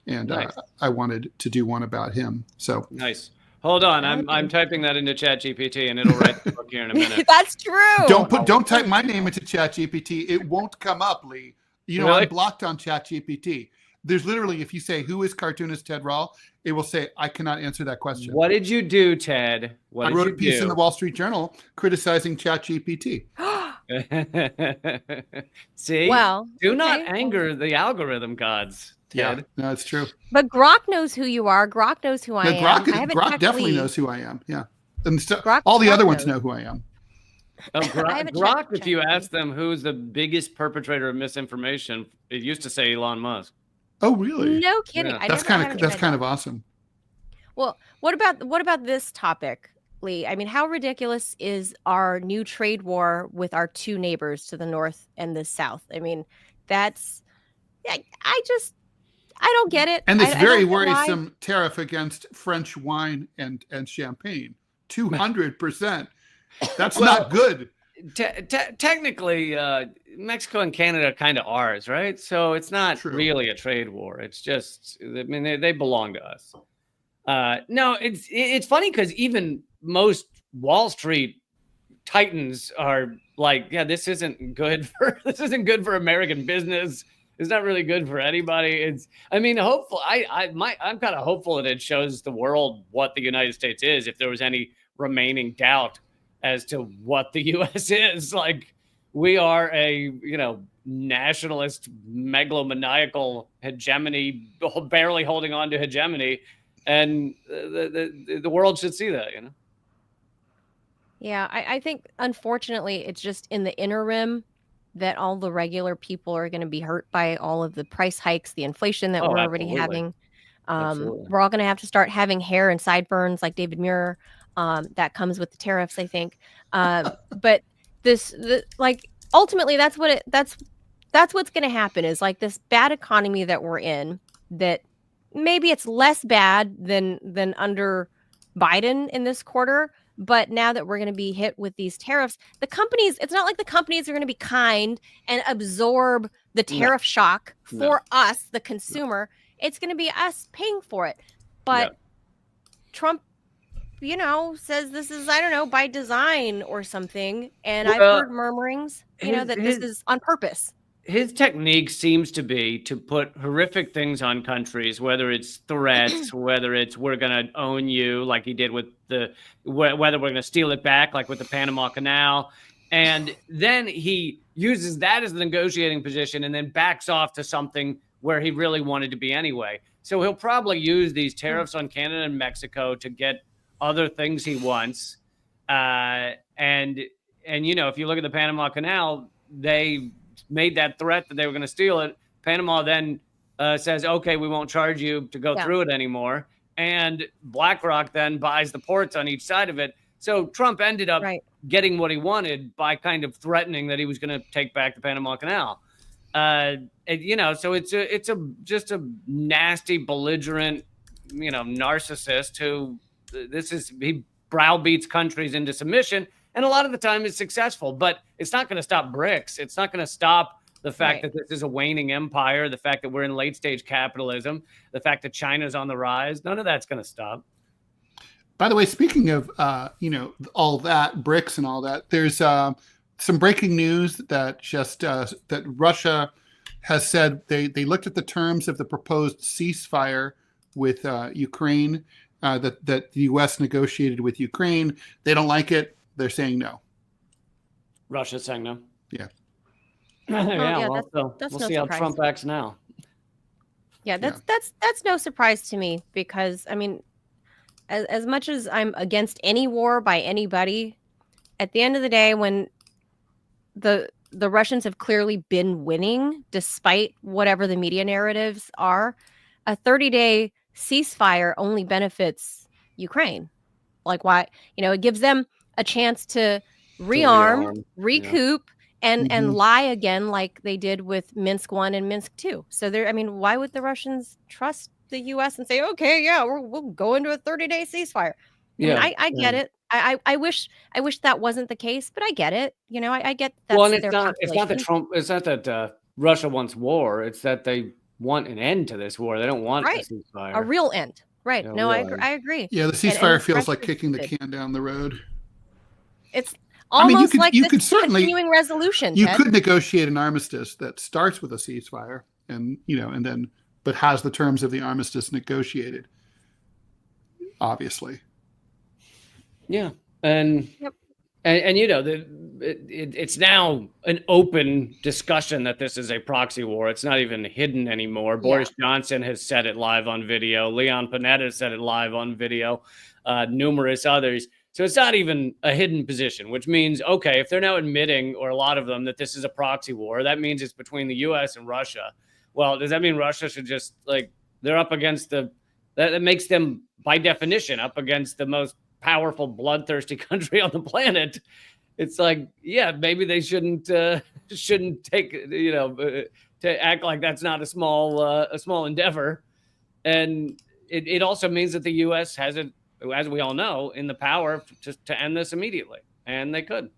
and Nice. I wanted to do one about him. So nice. Hold on, I'm typing that into ChatGPT, and it'll write the book here in a minute. That's true. Don't type my name into ChatGPT. It won't come up, Lee. Really? I'm blocked on ChatGPT. There's literally, if you say, who is cartoonist Ted Rall, it will say, I cannot answer that question. What did you do, Ted? I wrote a piece in the Wall Street Journal criticizing ChatGPT. See? Well, do not anger the algorithm gods, Ted. Yeah, no, it's true. But Grok knows who you are. Grok knows who I am. Grok definitely knows who I am. Yeah. And all the other ones know who I am. Oh, Grok, if you ask them who's the biggest perpetrator of misinformation, it used to say Elon Musk. Oh, really? No kidding. Yeah. That's kind of awesome. Well, what about this topic, Lee? I mean, how ridiculous is our new trade war with our two neighbors to the north and the south? I mean, I don't get it. And this very worrisome tariff against French wine and champagne, 200%. That's not good. Technically, Mexico and Canada are kind of ours, right? So it's not really a trade war. It's just, I mean, they belong to us. No, it's funny because even most Wall Street titans are like, yeah, this isn't good for American business. It's not really good for anybody. I'm kind of hopeful that it shows the world what the United States is. If there was any remaining doubt as to what the U.S. is, like, we are a, nationalist, megalomaniacal hegemony, barely holding on to hegemony, and the world should see that, Yeah, I think, unfortunately, it's just in the interim that all the regular people are going to be hurt by all of the price hikes, the inflation that we're already having. We're all going to have to start having hair and sideburns like David Muir. That comes with the tariffs, I think. But ultimately, that's what's going to happen, is like this bad economy that we're in, that maybe it's less bad than under Biden in this quarter. But now that we're going to be hit with these tariffs, it's not like the companies are going to be kind and absorb the tariff shock for us, the consumer. It's going to be us paying for it. But Trump, says this is, I don't know, by design or something. And I've heard murmurings, that this is on purpose. His technique seems to be to put horrific things on countries, whether it's threats, whether it's we're going to own you, like he did with whether we're going to steal it back, like with the Panama Canal. And then he uses that as the negotiating position and then backs off to something where he really wanted to be anyway. So he'll probably use these tariffs on Canada and Mexico to get other things he wants. And if you look at the Panama Canal, they made that threat that they were going to steal it. Panama then says, okay, we won't charge you to go through it anymore. And BlackRock then buys the ports on each side of it. So Trump ended up getting what he wanted by kind of threatening that he was going to take back the Panama Canal. So it's just a nasty, belligerent, narcissist who he browbeats countries into submission. And a lot of the time it's successful, but it's not going to stop BRICS. It's not going to stop the fact that this is a waning empire, the fact that we're in late stage capitalism, the fact that China's on the rise. None of that's going to stop. By the way, speaking of, all that, BRICS and all that, there's some breaking news that that Russia has said they looked at the terms of the proposed ceasefire with Ukraine that the U.S. negotiated with Ukraine. They don't like it. They're saying no. Russia's saying no. Yeah. We'll see how Trump acts now. Yeah, that's no surprise to me, because I mean, as much as I'm against any war by anybody, at the end of the day, when the Russians have clearly been winning, despite whatever the media narratives are, a 30-day ceasefire only benefits Ukraine. Like, why? It gives them a chance to rearm, recoup, and lie again, like they did with Minsk 1 and Minsk 2. So why would the Russians trust the U.S. and say, okay, yeah, we'll go into a 30-day ceasefire? I mean, I get it. I wish that wasn't the case, but I get it. I get that. Well, and it's not that it's not that Russia wants war. It's that they want an end to this war. They don't want a ceasefire. A real end. Right. Yeah, No, I agree. Yeah, the ceasefire feels like kicking the can down the road. It's almost like you could certainly continuing resolution. You could negotiate an armistice that starts with a ceasefire, and then but has the terms of the armistice negotiated. Obviously. Yeah, and it's now an open discussion that this is a proxy war. It's not even hidden anymore. Boris Johnson has said it live on video. Leon Panetta said it live on video. Numerous others. So it's not even a hidden position, which means, okay, if they're now admitting, or a lot of them, that this is a proxy war, that means it's between the U.S. and Russia. Well, does that mean Russia should just, they're up against that makes them, by definition, up against the most powerful, bloodthirsty country on the planet? It's like, yeah, maybe they shouldn't take, to act like that's not a small endeavor. And it also means that the U.S. has it, as we all know, in the power to end this immediately, and they could.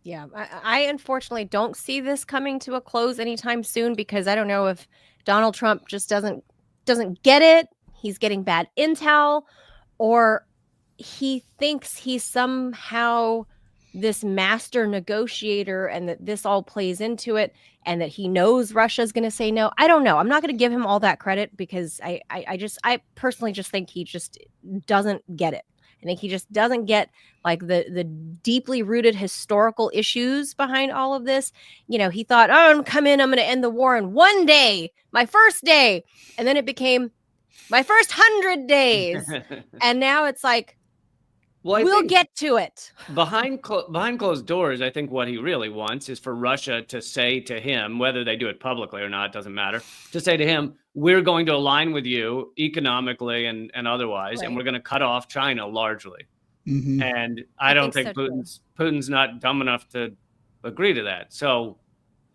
Yeah, I unfortunately don't see this coming to a close anytime soon, because I don't know if Donald Trump just doesn't get it. He's getting bad intel, or he thinks he's somehow this master negotiator and that this all plays into it, and that he knows Russia's going to say no. I don't know. I'm not going to give him all that credit, because I personally just think he just doesn't get it. I think he just doesn't get the deeply rooted historical issues behind all of this. He thought, oh, I'm going to end the war in one day, my first day. And then it became my first 100 days. And now it's like, we'll get to it. Behind closed doors, I think what he really wants is for Russia to say to him, whether they do it publicly or not, doesn't matter, to say to him, we're going to align with you economically and otherwise, right, and we're going to cut off China largely. Mm-hmm. And I don't think so Putin's not dumb enough to agree to that. So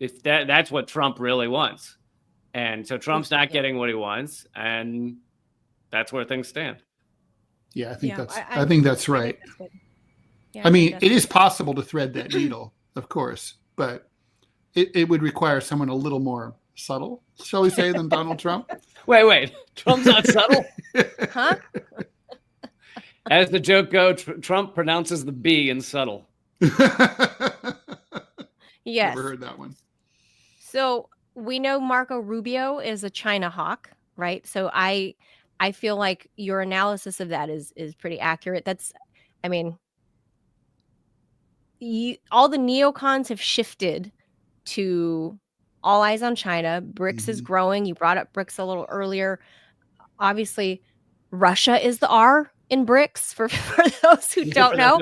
if that's what Trump really wants. And so Trump's not getting what he wants, and that's where things stand. Yeah, I think that's right. I mean, it is possible to thread that needle, of course, but it would require someone a little more subtle, shall we say, than Donald Trump. Wait, Trump's not subtle? Huh? As the joke goes, Trump pronounces the B in subtle. Yes. Never heard that one. So we know Marco Rubio is a China hawk, right? So I feel like your analysis of that is pretty accurate. All the neocons have shifted to all eyes on China. BRICS is growing. You brought up BRICS a little earlier. Obviously, Russia is the R in BRICS for those who don't know.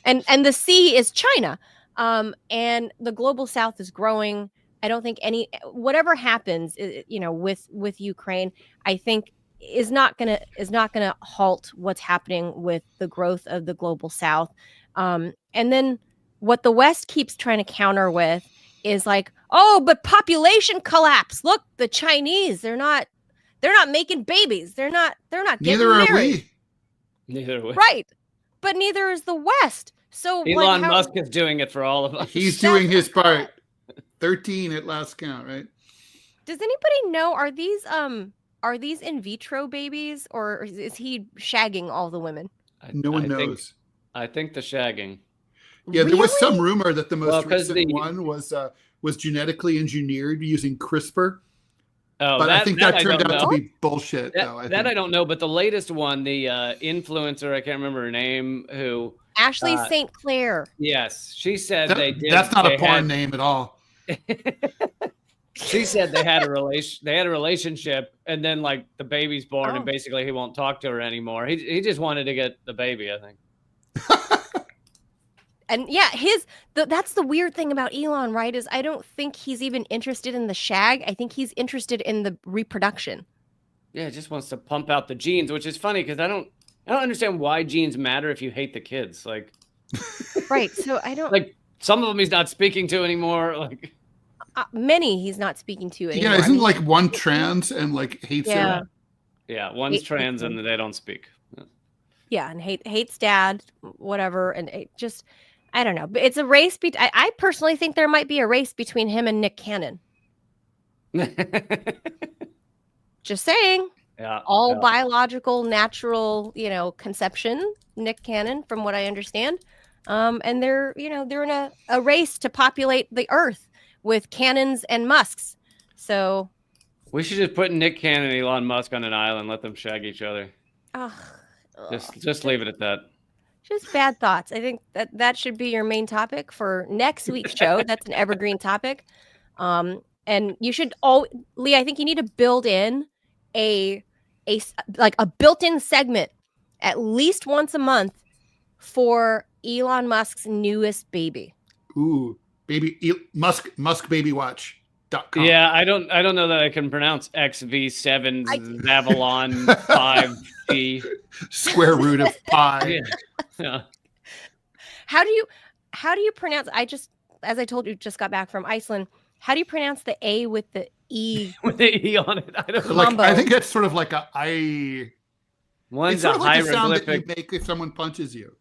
And the C is China. And the global South is growing. I don't think whatever happens, with Ukraine, I think is not gonna halt what's happening with the growth of the global South. And then what the West keeps trying to counter with is like, oh, but population collapse. Look, the Chinese, they're not making babies. They're not getting Neither married. Are we. Neither are we. Right. But neither is the West. So Elon Musk is doing it for all of us. He's doing his part. 13 at last count, right? Does anybody know, are these in vitro babies, or is he shagging all the women? No one knows. I think the shagging. Yeah, there was some rumor that the most recent one was genetically engineered using CRISPR. Oh, but I think that turned out to be bullshit. I don't know. But the latest one, the influencer, I can't remember her name, who Ashley St. Clair. Yes, she said they did. That's not a porn name at all. She said they had a relationship, and then the baby's born, and basically he won't talk to her anymore. He just wanted to get the baby, I think. And yeah, that's the weird thing about Elon, right? Is I don't think he's even interested in the shag. I think he's interested in the reproduction. Yeah, he just wants to pump out the genes, which is funny because I don't understand why genes matter if you hate the kids. Right. So I don't some of them he's not speaking to anymore. Many he's not speaking to anymore. Yeah, isn't one trans and hates her? Yeah, one's trans and they don't speak. Yeah, and hates dad, whatever, and it just I don't know. But it's a race. I personally think there might be a race between him and Nick Cannon. Just saying. Yeah. All biological, natural, conception. Nick Cannon, from what I understand, and they're in a race to populate the Earth with cannons and musks. So we should just put Nick Cannon and Elon Musk on an island, let them shag each other. Just leave it at that. Just bad thoughts. I think that should be your main topic for next week's show. That's an evergreen topic. And you should Lee, I think you need to build in a built-in segment at least once a month for Elon Musk's newest baby. Ooh, Musk baby watch.com. Yeah, I don't know that I can pronounce XV7 Babylon 5G square root of pi. Yeah. How do you pronounce? As I told you, just got back from Iceland. How do you pronounce the A with the E? With the E on it. I don't know. I think it's sort of like a I. One's a hieroglyphic. Sound that you make if someone punches you.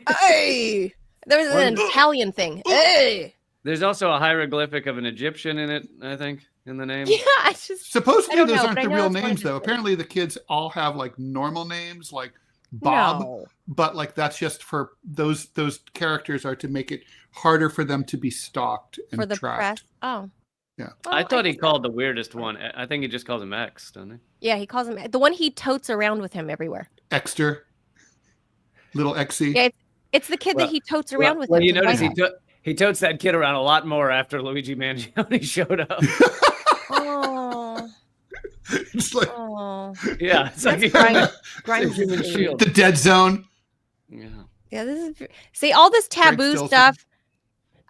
Hey, there's an Italian thing. Hey. There's also a hieroglyphic of an Egyptian in it, I think, in the name. Yeah, supposedly those aren't the real names, though. Apparently, the kids all have like normal names, like Bob, but like that's just for those characters are to make it harder for them to be stalked and for the tracked. Press. Oh, yeah. Well, I thought he called the weirdest one. I think he just calls him X, doesn't he? Yeah, he calls him the one he totes around with him everywhere. Exter, little Exy. Yeah, it's the kid that he totes around with him. Well, you notice he totes that kid around a lot more after Luigi Mangione showed up. Oh. It's like, yeah, it's like Grimes human shield. The dead zone. Yeah, see all this taboo stuff.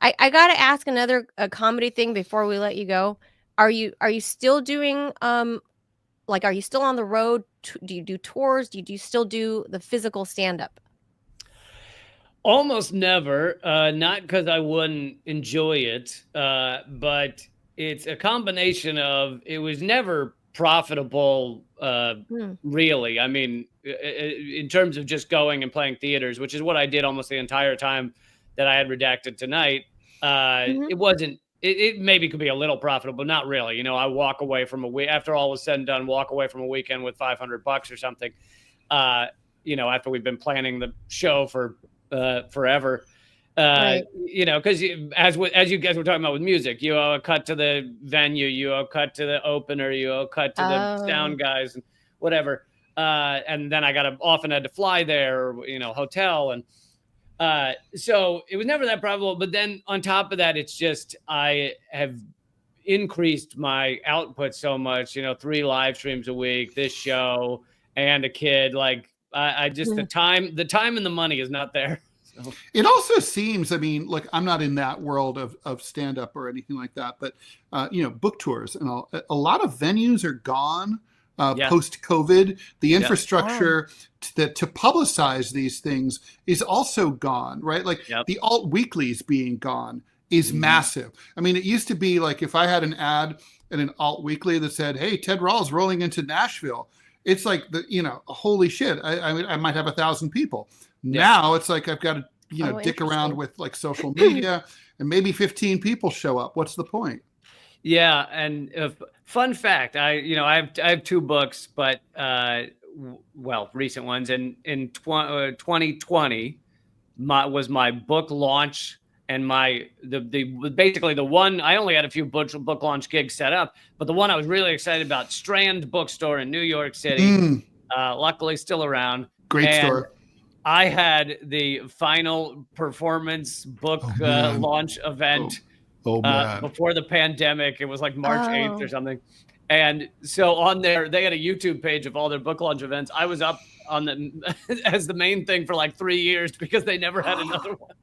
I gotta ask another comedy thing before we let you go. Are you still doing are you still on the road? Do you do tours? Do you still do the physical stand up? Almost never. Not because I wouldn't enjoy it, but it's a combination of it was never profitable, really. I mean, in terms of just going and playing theaters, which is what I did almost the entire time that I had Redacted tonight. It wasn't. It maybe could be a little profitable, but not really. I walk away from a week after all was said and done. Walk away from a weekend with $500 or something. After we've been planning the show for forever. Right. Because as you guys were talking about with music, you owe a cut to the venue, you owe a cut to the opener, you owe a cut to the sound guys and whatever. And then I often had to fly there, hotel. And so it was never that profitable. But then on top of that, it's just I have increased my output so much, 3 live streams a week, this show and a kid. Like I just the time and the money is not there. So. It also seems, I mean, look, I'm not in that world of stand-up or anything like that, but, book tours and all, a lot of venues are gone post-COVID. The infrastructure to publicize these things is also gone, right? Like the alt weeklies being gone is massive. I mean, it used to be like if I had an ad in an alt weekly that said, hey, Ted Rall's rolling into Nashville. It's like, holy shit, I might have 1,000 people. Now it's like I've got to dick around with like social media and maybe 15 people show up. What's the point? Yeah, and fun fact, I have 2 books, but recent ones. And in 2020 was my book launch and basically the one I only had a few book launch gigs set up, but the one I was really excited about, Strand Bookstore in New York City, luckily still around. Great store. I had the final performance book launch event before the pandemic. It was like March 8th or something. And so on there, they had a YouTube page of all their book launch events. I was up on as the main thing for like 3 years because they never had another one.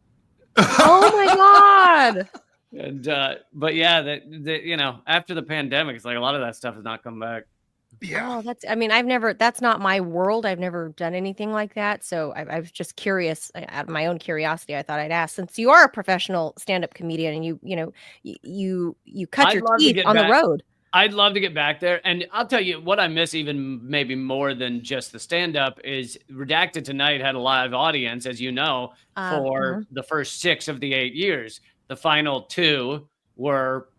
Oh my God. And but yeah, after the pandemic, it's like a lot of that stuff has not come back. Yeah. That's not my world. I've never done anything like that. So I was just curious out of my own curiosity. I thought I'd ask, since you are a professional stand-up comedian and you cut your teeth on the road. I'd love to get back there. And I'll tell you what I miss even maybe more than just the stand-up is Redacted tonight had a live audience, as you know, for the first 6 of the 8 years. The final 2 were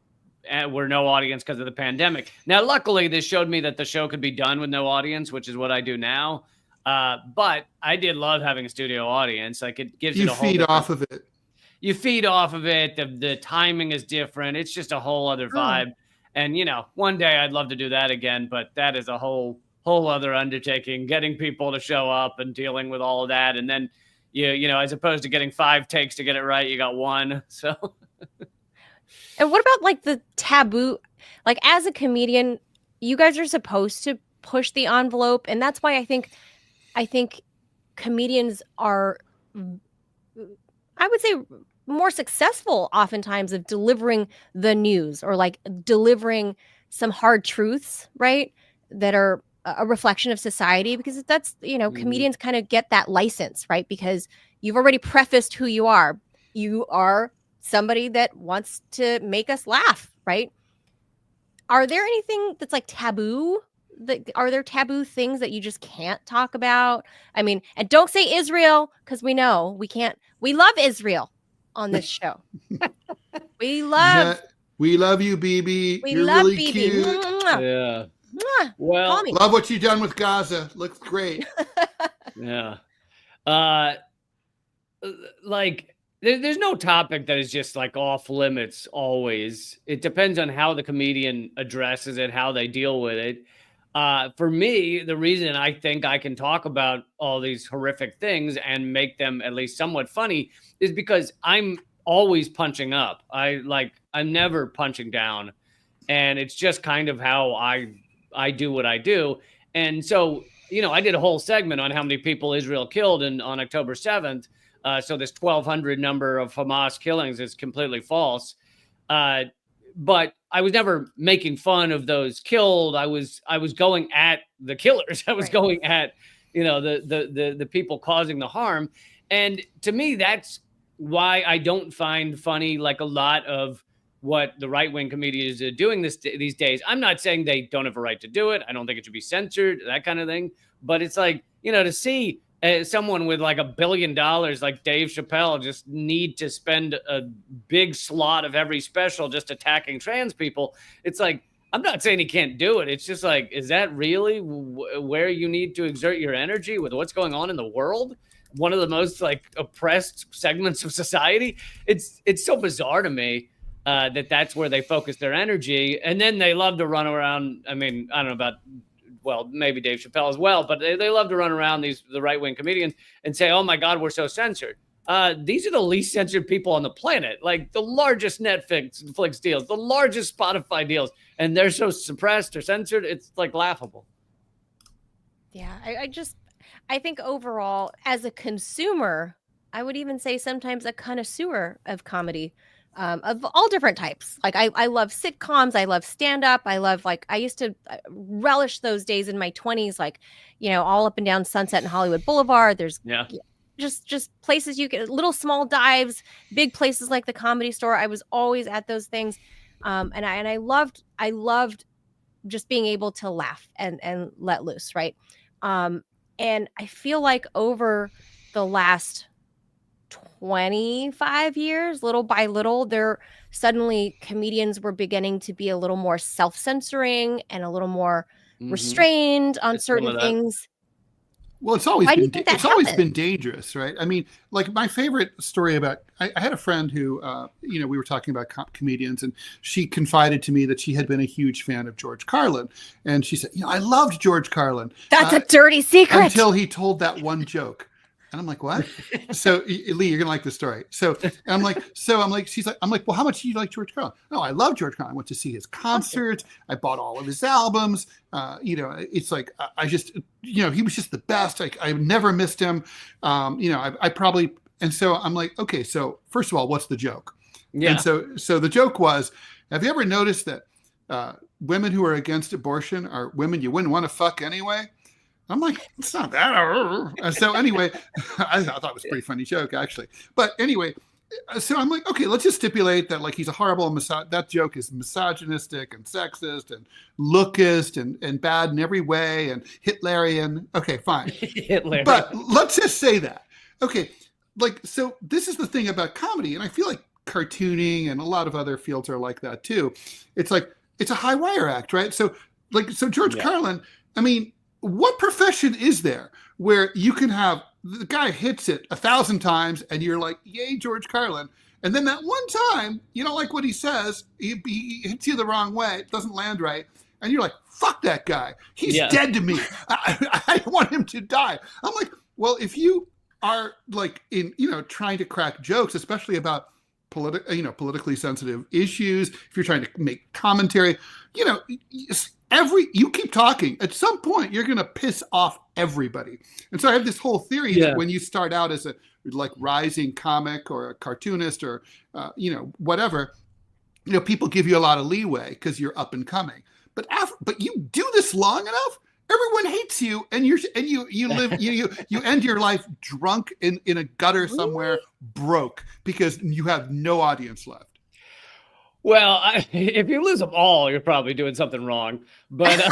no audience because of the pandemic. Now, luckily, this showed me that the show could be done with no audience, which is what I do now. But I did love having a studio audience. Like, it gives you the whole feed off of it. You feed off of it. The timing is different. It's just a whole other vibe. And, you know, one day I'd love to do that again, but that is a whole other undertaking, getting people to show up and dealing with all of that. And then, you know, as opposed to getting 5 takes to get it right, you got 1. So. And what about like the taboo? Like, as a comedian, you guys are supposed to push the envelope. And that's why I think comedians are, I would say, more successful oftentimes of delivering the news or like delivering some hard truths, right? That are a reflection of society, because that's, you know, comedians kind of get that license, right? Because you've already prefaced who you are. You are somebody that wants to make us laugh, right? Are there anything that's like taboo? Are there taboo things that you just can't talk about? I mean, and don't say Israel, because we know we can't. We love Israel on this show. We love you, BB. You're love really BB. cute. Yeah. Well, love what you've done with Gaza. Looks great. Yeah. Like, there's no topic that is just like off limits always. It depends on how the comedian addresses it, how they deal with it. For me, the reason I think I can talk about all these horrific things and make them at least somewhat funny is because I'm always punching up. I'm never punching down. And it's just kind of how I do what I do. And so, you know, I did a whole segment on how many people Israel killed on October 7th. So this 1,200 number of Hamas killings is completely false. But I was never making fun of those killed. I was going at the killers. I was going at, you know, the people causing the harm. And to me, that's why I don't find funny like a lot of what the right-wing comedians are doing these days. I'm not saying they don't have a right to do it. I don't think it should be censored, that kind of thing. But it's like, you know, to see someone with like $1 billion like Dave Chappelle just need to spend a big slot of every special just attacking trans people. It's like, I'm not saying he can't do it. It's just like, is that really where you need to exert your energy with what's going on in the world? One of the most like oppressed segments of society. It's so bizarre to me that's where they focus their energy. And then they love to run around. I mean, I don't know about, well, maybe Dave Chappelle as well, but they love to run around the right-wing comedians and say, oh my God, we're so censored. These are the least censored people on the planet, like the largest Netflix deals, the largest Spotify deals, and they're so suppressed or censored. It's like laughable. Yeah, I think overall, as a consumer, I would even say sometimes a connoisseur of comedy, of all different types. Like I love sitcoms. I love stand-up. I used to relish those days in my 20s, like, you know, all up and down Sunset and Hollywood Boulevard. There's just places you get, little small dives, big places like the Comedy Store. I was always at those things. And I loved just being able to laugh and let loose. Right. And I feel like over the last 25 years, little by little, comedians were beginning to be a little more self-censoring and a little more restrained on certain things. Well, it's always been dangerous, right? I mean, like my favorite story about, I had a friend who, you know, we were talking about comedians, and she confided to me that she had been a huge fan of George Carlin. And she said, you know, I loved George Carlin. That's a dirty secret. Until he told that one joke. And I'm like, what? So Lee, you're gonna like this story. So I'm like, well, how much do you like George Carlin? No, I love George Carlin. I went to see his concert. I bought all of his albums. You know, it's like, I just, you know, he was just the best. I never missed him. You know, I probably, and so I'm like, okay, so first of all, what's the joke? Yeah. And so the joke was, have you ever noticed that women who are against abortion are women you wouldn't want to fuck anyway? I'm like, it's not that. So anyway, I thought it was a pretty funny joke, actually. But anyway, So I'm like, okay, let's just stipulate that like he's a horrible that joke is misogynistic and sexist and lookist and bad in every way and Hitlerian. Okay, fine. Hitlerian. But let's just say that. Okay, like, so this is the thing about comedy, and I feel like cartooning and a lot of other fields are like that too. It's like, it's a high wire act, right? So George Carlin, I mean, what profession is there where you can have the guy hits it 1,000 times and you're like, yay, George Carlin. And then that one time, you don't like what he says, he hits you the wrong way, it doesn't land right. And you're like, fuck that guy. He's dead to me. I want him to die. I'm like, well, if you are like in, trying to crack jokes, especially about politically sensitive issues, if you're trying to make commentary, you keep talking, at some point you're going to piss off everybody. And so I have this whole theory that when you start out as a like rising comic or a cartoonist or whatever, people give you a lot of leeway because you're up and coming. But you do this long enough, everyone hates you, and you live you end your life drunk in a gutter somewhere, broke, because you have no audience left. Well, if you lose them all, you're probably doing something wrong. But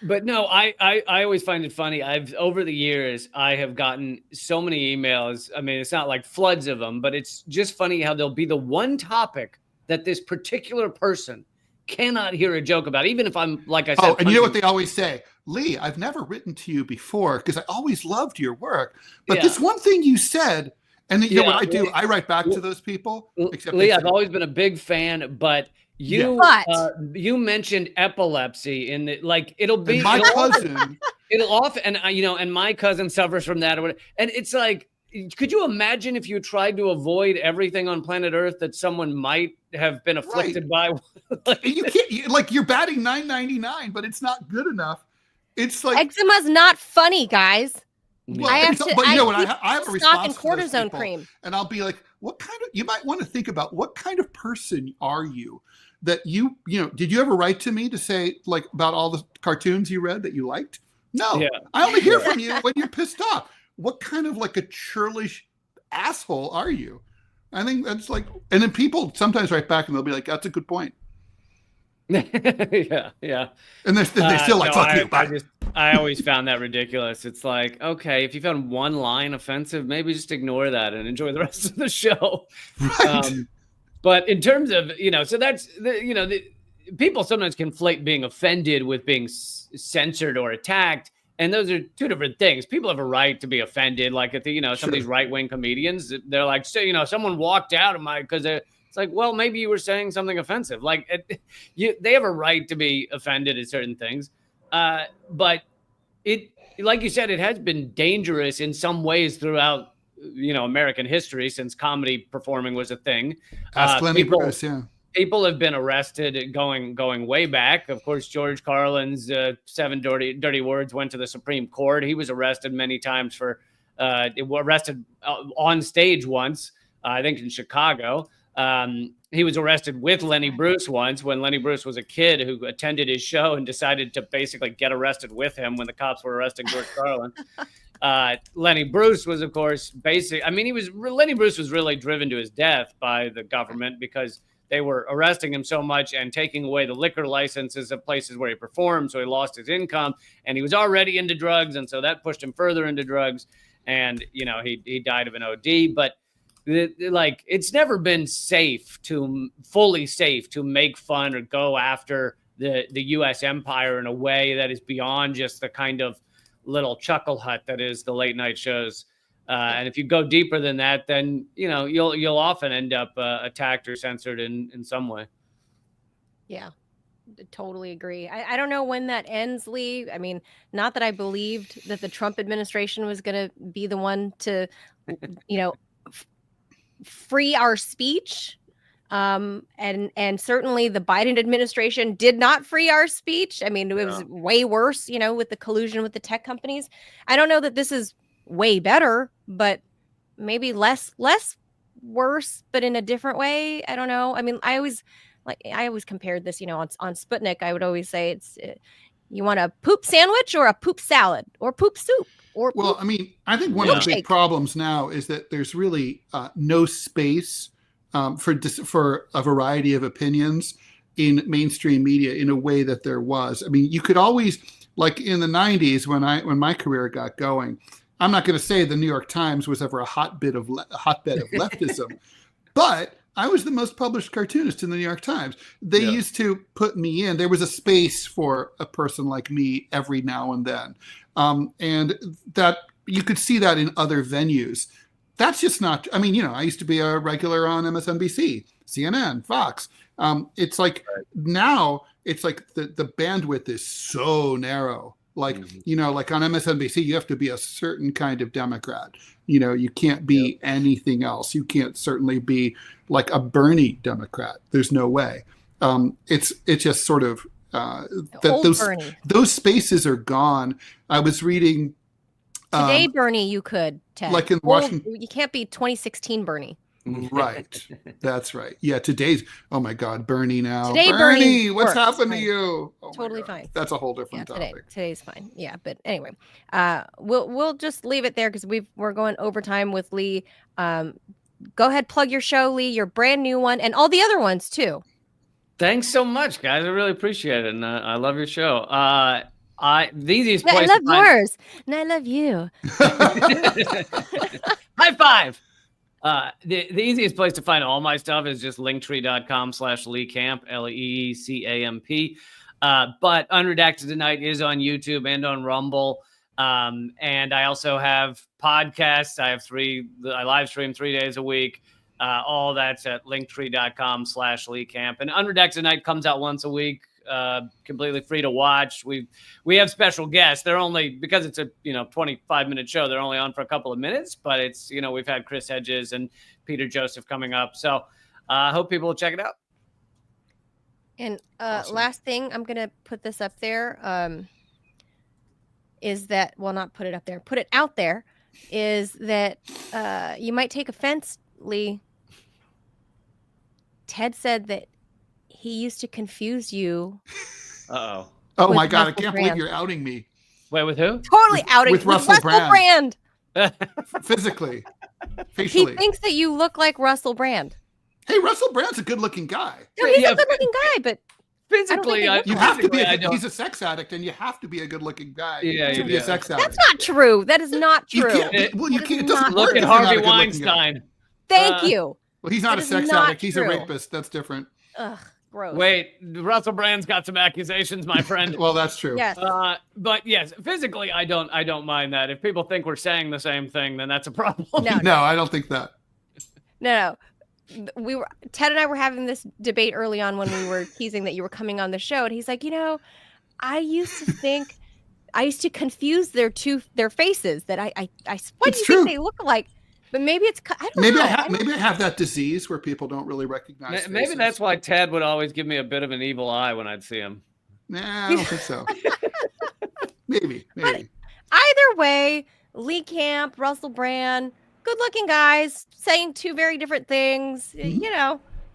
but no, I always find it funny. Over the years, I have gotten so many emails. I mean, it's not like floods of them, but it's just funny how there'll be the one topic that this particular person cannot hear a joke about, even if I'm, like I said. Oh, and you know what they always say? Lee, I've never written to you before because I always loved your work. But this one thing you said, and you know what I do? I write back to those people. Lee, I've always been a big fan, but you mentioned epilepsy in the, like, it'll be and my cousin. It'll often, and my cousin suffers from that or whatever. And it's like, could you imagine if you tried to avoid everything on planet Earth that someone might have been afflicted by? You can't, like, you're batting .999, but it's not good enough. It's like eczema's not funny, guys. Well, I have a response to cortisone cream, and I'll be like, "What kind of?" You might want to think about what kind of person are you? That did you ever write to me to say like about all the cartoons you read that you liked? No, I only hear from you when you're pissed off. What kind of like a churlish asshole are you? I think that's like, and then people sometimes write back and they'll be like, "That's a good point." yeah. And they're still like, "Fuck you." I always found that ridiculous. It's like, okay, if you found one line offensive, maybe just ignore that and enjoy the rest of the show. Right. But in terms of, so that's, people sometimes conflate being offended with being censored or attacked. And those are two different things. People have a right to be offended. Like at some of these right-wing comedians, they're like, someone walked out of because it's like, well, maybe you were saying something offensive. Like they have a right to be offended at certain things. But it, like you said, it has been dangerous in some ways throughout, American history since comedy performing was a thing. Ask Lenny Bruce, People have been arrested going way back. Of course, George Carlin's 7 dirty words went to the Supreme Court. He was arrested many times arrested on stage once, I think in Chicago. He was arrested with Lenny Bruce once when Lenny Bruce was a kid who attended his show and decided to basically get arrested with him when the cops were arresting George Carlin. Lenny Bruce was, of course, Lenny Bruce was really driven to his death by the government because they were arresting him so much and taking away the liquor licenses of places where he performed. So he lost his income and he was already into drugs. And so that pushed him further into drugs. And, he died of an OD. But it's never been fully safe to make fun or go after the U.S. empire in a way that is beyond just the kind of little chuckle hut that is the late night shows. And if you go deeper than that, then, you'll often end up attacked or censored in some way. Yeah, totally agree. I don't know when that ends, Lee. I mean, not that I believed that the Trump administration was going to be the one to, free our speech. And certainly the Biden administration did not free our speech. I mean, it was way worse, with the collusion with the tech companies. I don't know that this is way better, but maybe less worse, but in a different way. I don't know. I mean, I always compared this, on Sputnik. I would always say you want a poop sandwich or a poop salad or poop soup. Or Well, I mean, I think one of the big Milkshake. problems now is that there's really no space for a variety of opinions in mainstream media in a way that there was. I mean, you could always, like in the 90s when my career got going, I'm not going to say the New York Times was ever a hotbed of leftism, but I was the most published cartoonist in the New York Times. They used to put me in. There was a space for a person like me every now and then. And that you could see that in other venues. That's just not, I mean, I used to be a regular on MSNBC, CNN, Fox. It's like now it's like the bandwidth is so narrow. Like, like on MSNBC, you have to be a certain kind of Democrat. You can't be anything else. You can't certainly be like a Bernie Democrat. There's no way. It's just sort of those spaces are gone. I was reading today, Bernie, you could, Ted. Like in Washington. You can't be 2016 Bernie. Right. That's right. Yeah. Today's, oh my God, Bernie now. Today, Bernie, what's works. happened to you? Oh totally fine. That's a whole different topic. Today's fine. Yeah. But anyway, we'll just leave it there because we're going overtime with Lee. Go ahead, plug your show, Lee, your brand new one, and all the other ones too. Thanks so much, guys. I really appreciate it, and I love your show. The easiest place. I love yours, and I love you. High five. The easiest place to find all my stuff is just linktree.com/LeeCamp, LeeCamp. But Unredacted Tonight is on YouTube and on Rumble. And I also have podcasts. I live stream 3 days a week. All that's at linktree.com/LeeCamp. And Unredacted Tonight comes out once a week. Completely free to watch. We have special guests. They're only, because it's a 25-minute show, they're only on for a couple of minutes, but it's we've had Chris Hedges and Peter Joseph coming up, so I hope people will check it out. And awesome. Last thing, I'm gonna put this up there, is that, well, not put it up there, put it out there, is that you might take offense, Lee. Ted said that he used to confuse you. Uh-oh. Oh my God, I can't believe you're outing me. Wait, with who? Totally outing with Russell Brand. Physically. Facially. He thinks that you look like Russell Brand. Hey, Russell Brand's a good-looking guy. No, he's a good-looking guy, but physically, you have to be. He's a sex addict, and you have to be a good-looking guy to be a sex addict. That's not true. That is not true. You can't. It doesn't look at Harvey Weinstein. Thank you. Well, he's not a sex addict. He's a rapist. That's different. Ugh, gross. Wait, Russell Brand's got some accusations, my friend. Well, that's true. Yes. But yes, physically, I don't mind that. If people think we're saying the same thing, then that's a problem. No, I don't think that. No. Ted and I were having this debate early on when we were teasing that you were coming on the show, and he's like, I used to confuse their faces, that I what do you think they look like? But maybe it's, I don't know. Maybe I have that disease where people don't really recognize Maybe faces. that's why Ted would always give me a bit of an evil eye when I'd see him. Nah, I don't think so. Maybe. But either way, Lee Camp, Russell Brand, good-looking guys saying two very different things,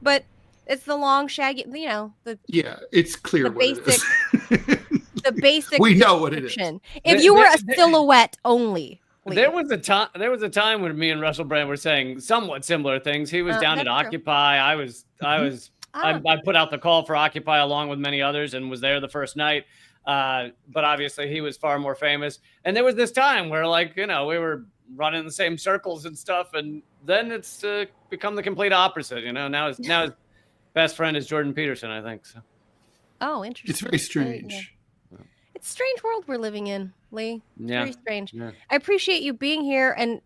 but it's the long, shaggy, it's clear the what basic, it is. the basic. We know what it is. If you were a silhouette only. There was a time when me and Russell Brand were saying somewhat similar things. He was down at Occupy. I put out the call for Occupy along with many others and was there the first night. But obviously he was far more famous. And there was this time where we were running the same circles and stuff. And then it's become the complete opposite. Now his best friend is Jordan Peterson, I think. So. Oh, interesting. It's very strange. Yeah. It's a strange world we're living in, Lee. Yeah. Very strange. Yeah. I appreciate you being here and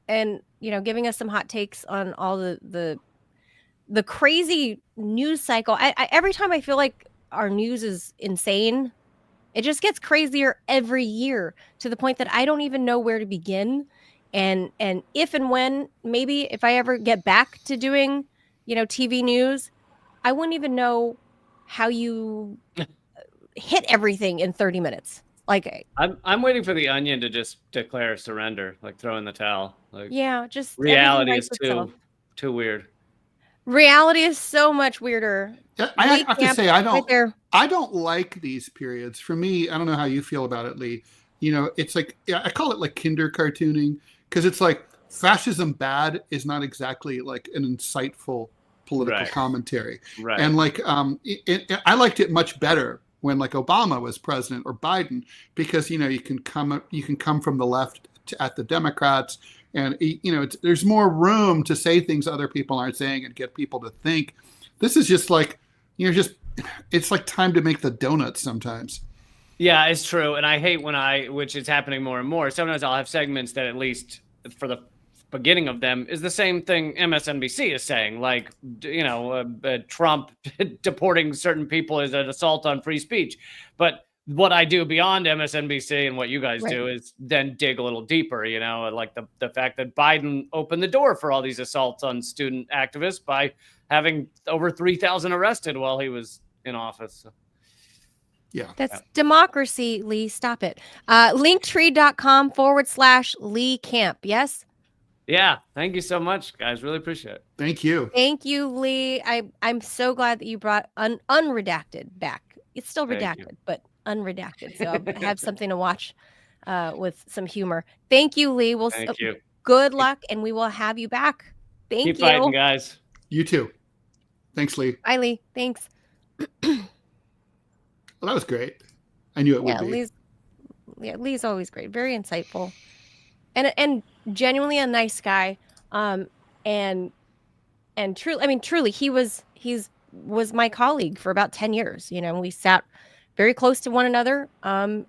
giving us some hot takes on all the crazy news cycle. I every time I feel like our news is insane, it just gets crazier every year to the point that I don't even know where to begin. And if and when, maybe if I ever get back to doing, TV news, I wouldn't even know how you hit everything in 30 minutes. I'm waiting for the Onion to just declare surrender, throw in the towel. Just reality is too weird. Reality is so much weirder. I have to say, I don't like these periods. For me, I don't know how you feel about it, Lee. it's like, I call it like kinder cartooning, because it's like fascism bad is not exactly like an insightful political commentary. Right. And like, I liked it much better when like Obama was president or Biden, because, you can come from the left at the Democrats, and, there's more room to say things other people aren't saying and get people to think. This is just like, it's like time to make the donuts sometimes. Yeah, it's true. And I hate which is happening more and more. Sometimes I'll have segments that, at least for the beginning of them, is the same thing MSNBC is saying, like, Trump deporting certain people is an assault on free speech. But what I do beyond MSNBC and what you guys do is then dig a little deeper, like the fact that Biden opened the door for all these assaults on student activists by having over 3,000 arrested while he was in office. So. Yeah. That's democracy, Lee. Stop it. Linktree.com/Lee Camp. Yes? Yeah. Thank you so much, guys. Really appreciate it. Thank you. Thank you, Lee. I'm so glad that you brought unredacted back. It's still redacted, but unredacted. So I have something to watch with some humor. Thank you, Lee. Thank you. Good luck, and we will have you back. Thank you. Keep fighting, guys. You too. Thanks, Lee. Bye, Lee. Thanks. Well, that was great. I knew it would be. Lee's always great. Very insightful, and genuinely a nice guy. And truly, he was my colleague for about 10 years. We sat very close to one another. And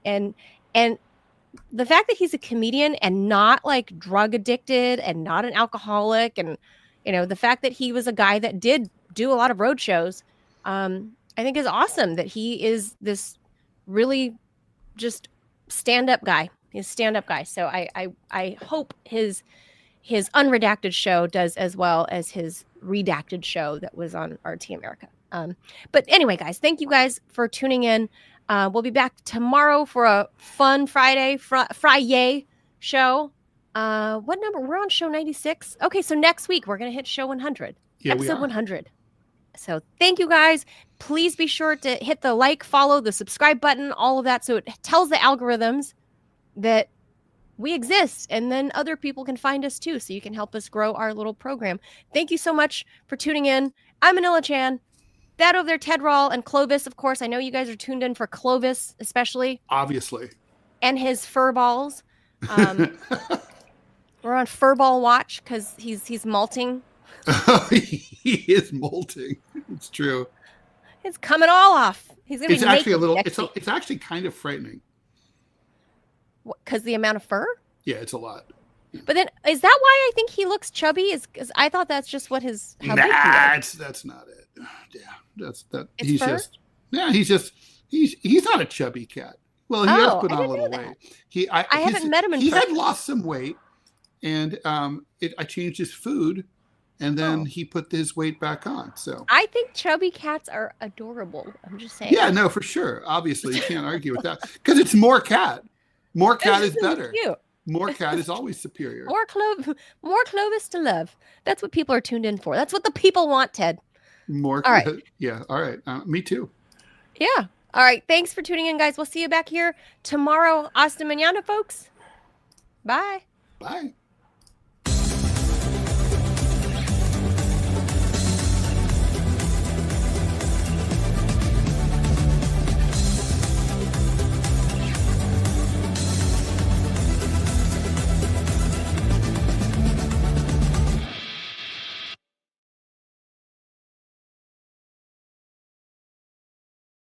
the fact that he's a comedian and not like drug addicted and not an alcoholic, and the fact that he was a guy that did do a lot of road shows, I think is awesome. That he is this really just stand-up guy. He's a stand-up guy. So I hope his unredacted show does as well as his redacted show that was on RT America. But anyway, guys, thank you guys for tuning in. We'll be back tomorrow for a fun Friday show. What number? We're on show 96. Okay, so next week we're going to hit show 100. Yeah, episode 100. So thank you guys. Please be sure to hit the like, follow, the subscribe button, all of that, so it tells the algorithms that we exist, and then other people can find us too, so you can help us grow our little program. Thank you so much for tuning in. I'm Manila Chan. That over there, Ted Rall and Clovis, of course. I know you guys are tuned in for Clovis, especially. Obviously. And his fur balls. We're on fur ball watch because he's molting. He is molting. It's true. It's coming all off. He's gonna. It's actually a little. It's actually kind of frightening. Because the amount of fur. Yeah, it's a lot. But then, is that why I think he looks chubby? Is because I thought that's just what his. That's not it. Yeah, that's that. It's he's fur? He's not a chubby cat. Well, he has put on a little weight. I haven't met him in He person. had lost some weight, and I changed his food, and then he put his weight back on. So I think chubby cats are adorable. I'm just saying. Yeah, no, for sure. Obviously, you can't argue with that because it's more cat. More cat is better. Cute. More cat is always superior. More Clovis to love. That's what people are tuned in for. That's what the people want, Ted. More. All right. Yeah. All right. Me too. Yeah. All right. Thanks for tuning in, guys. We'll see you back here tomorrow. Hasta mañana, folks. Bye. Bye.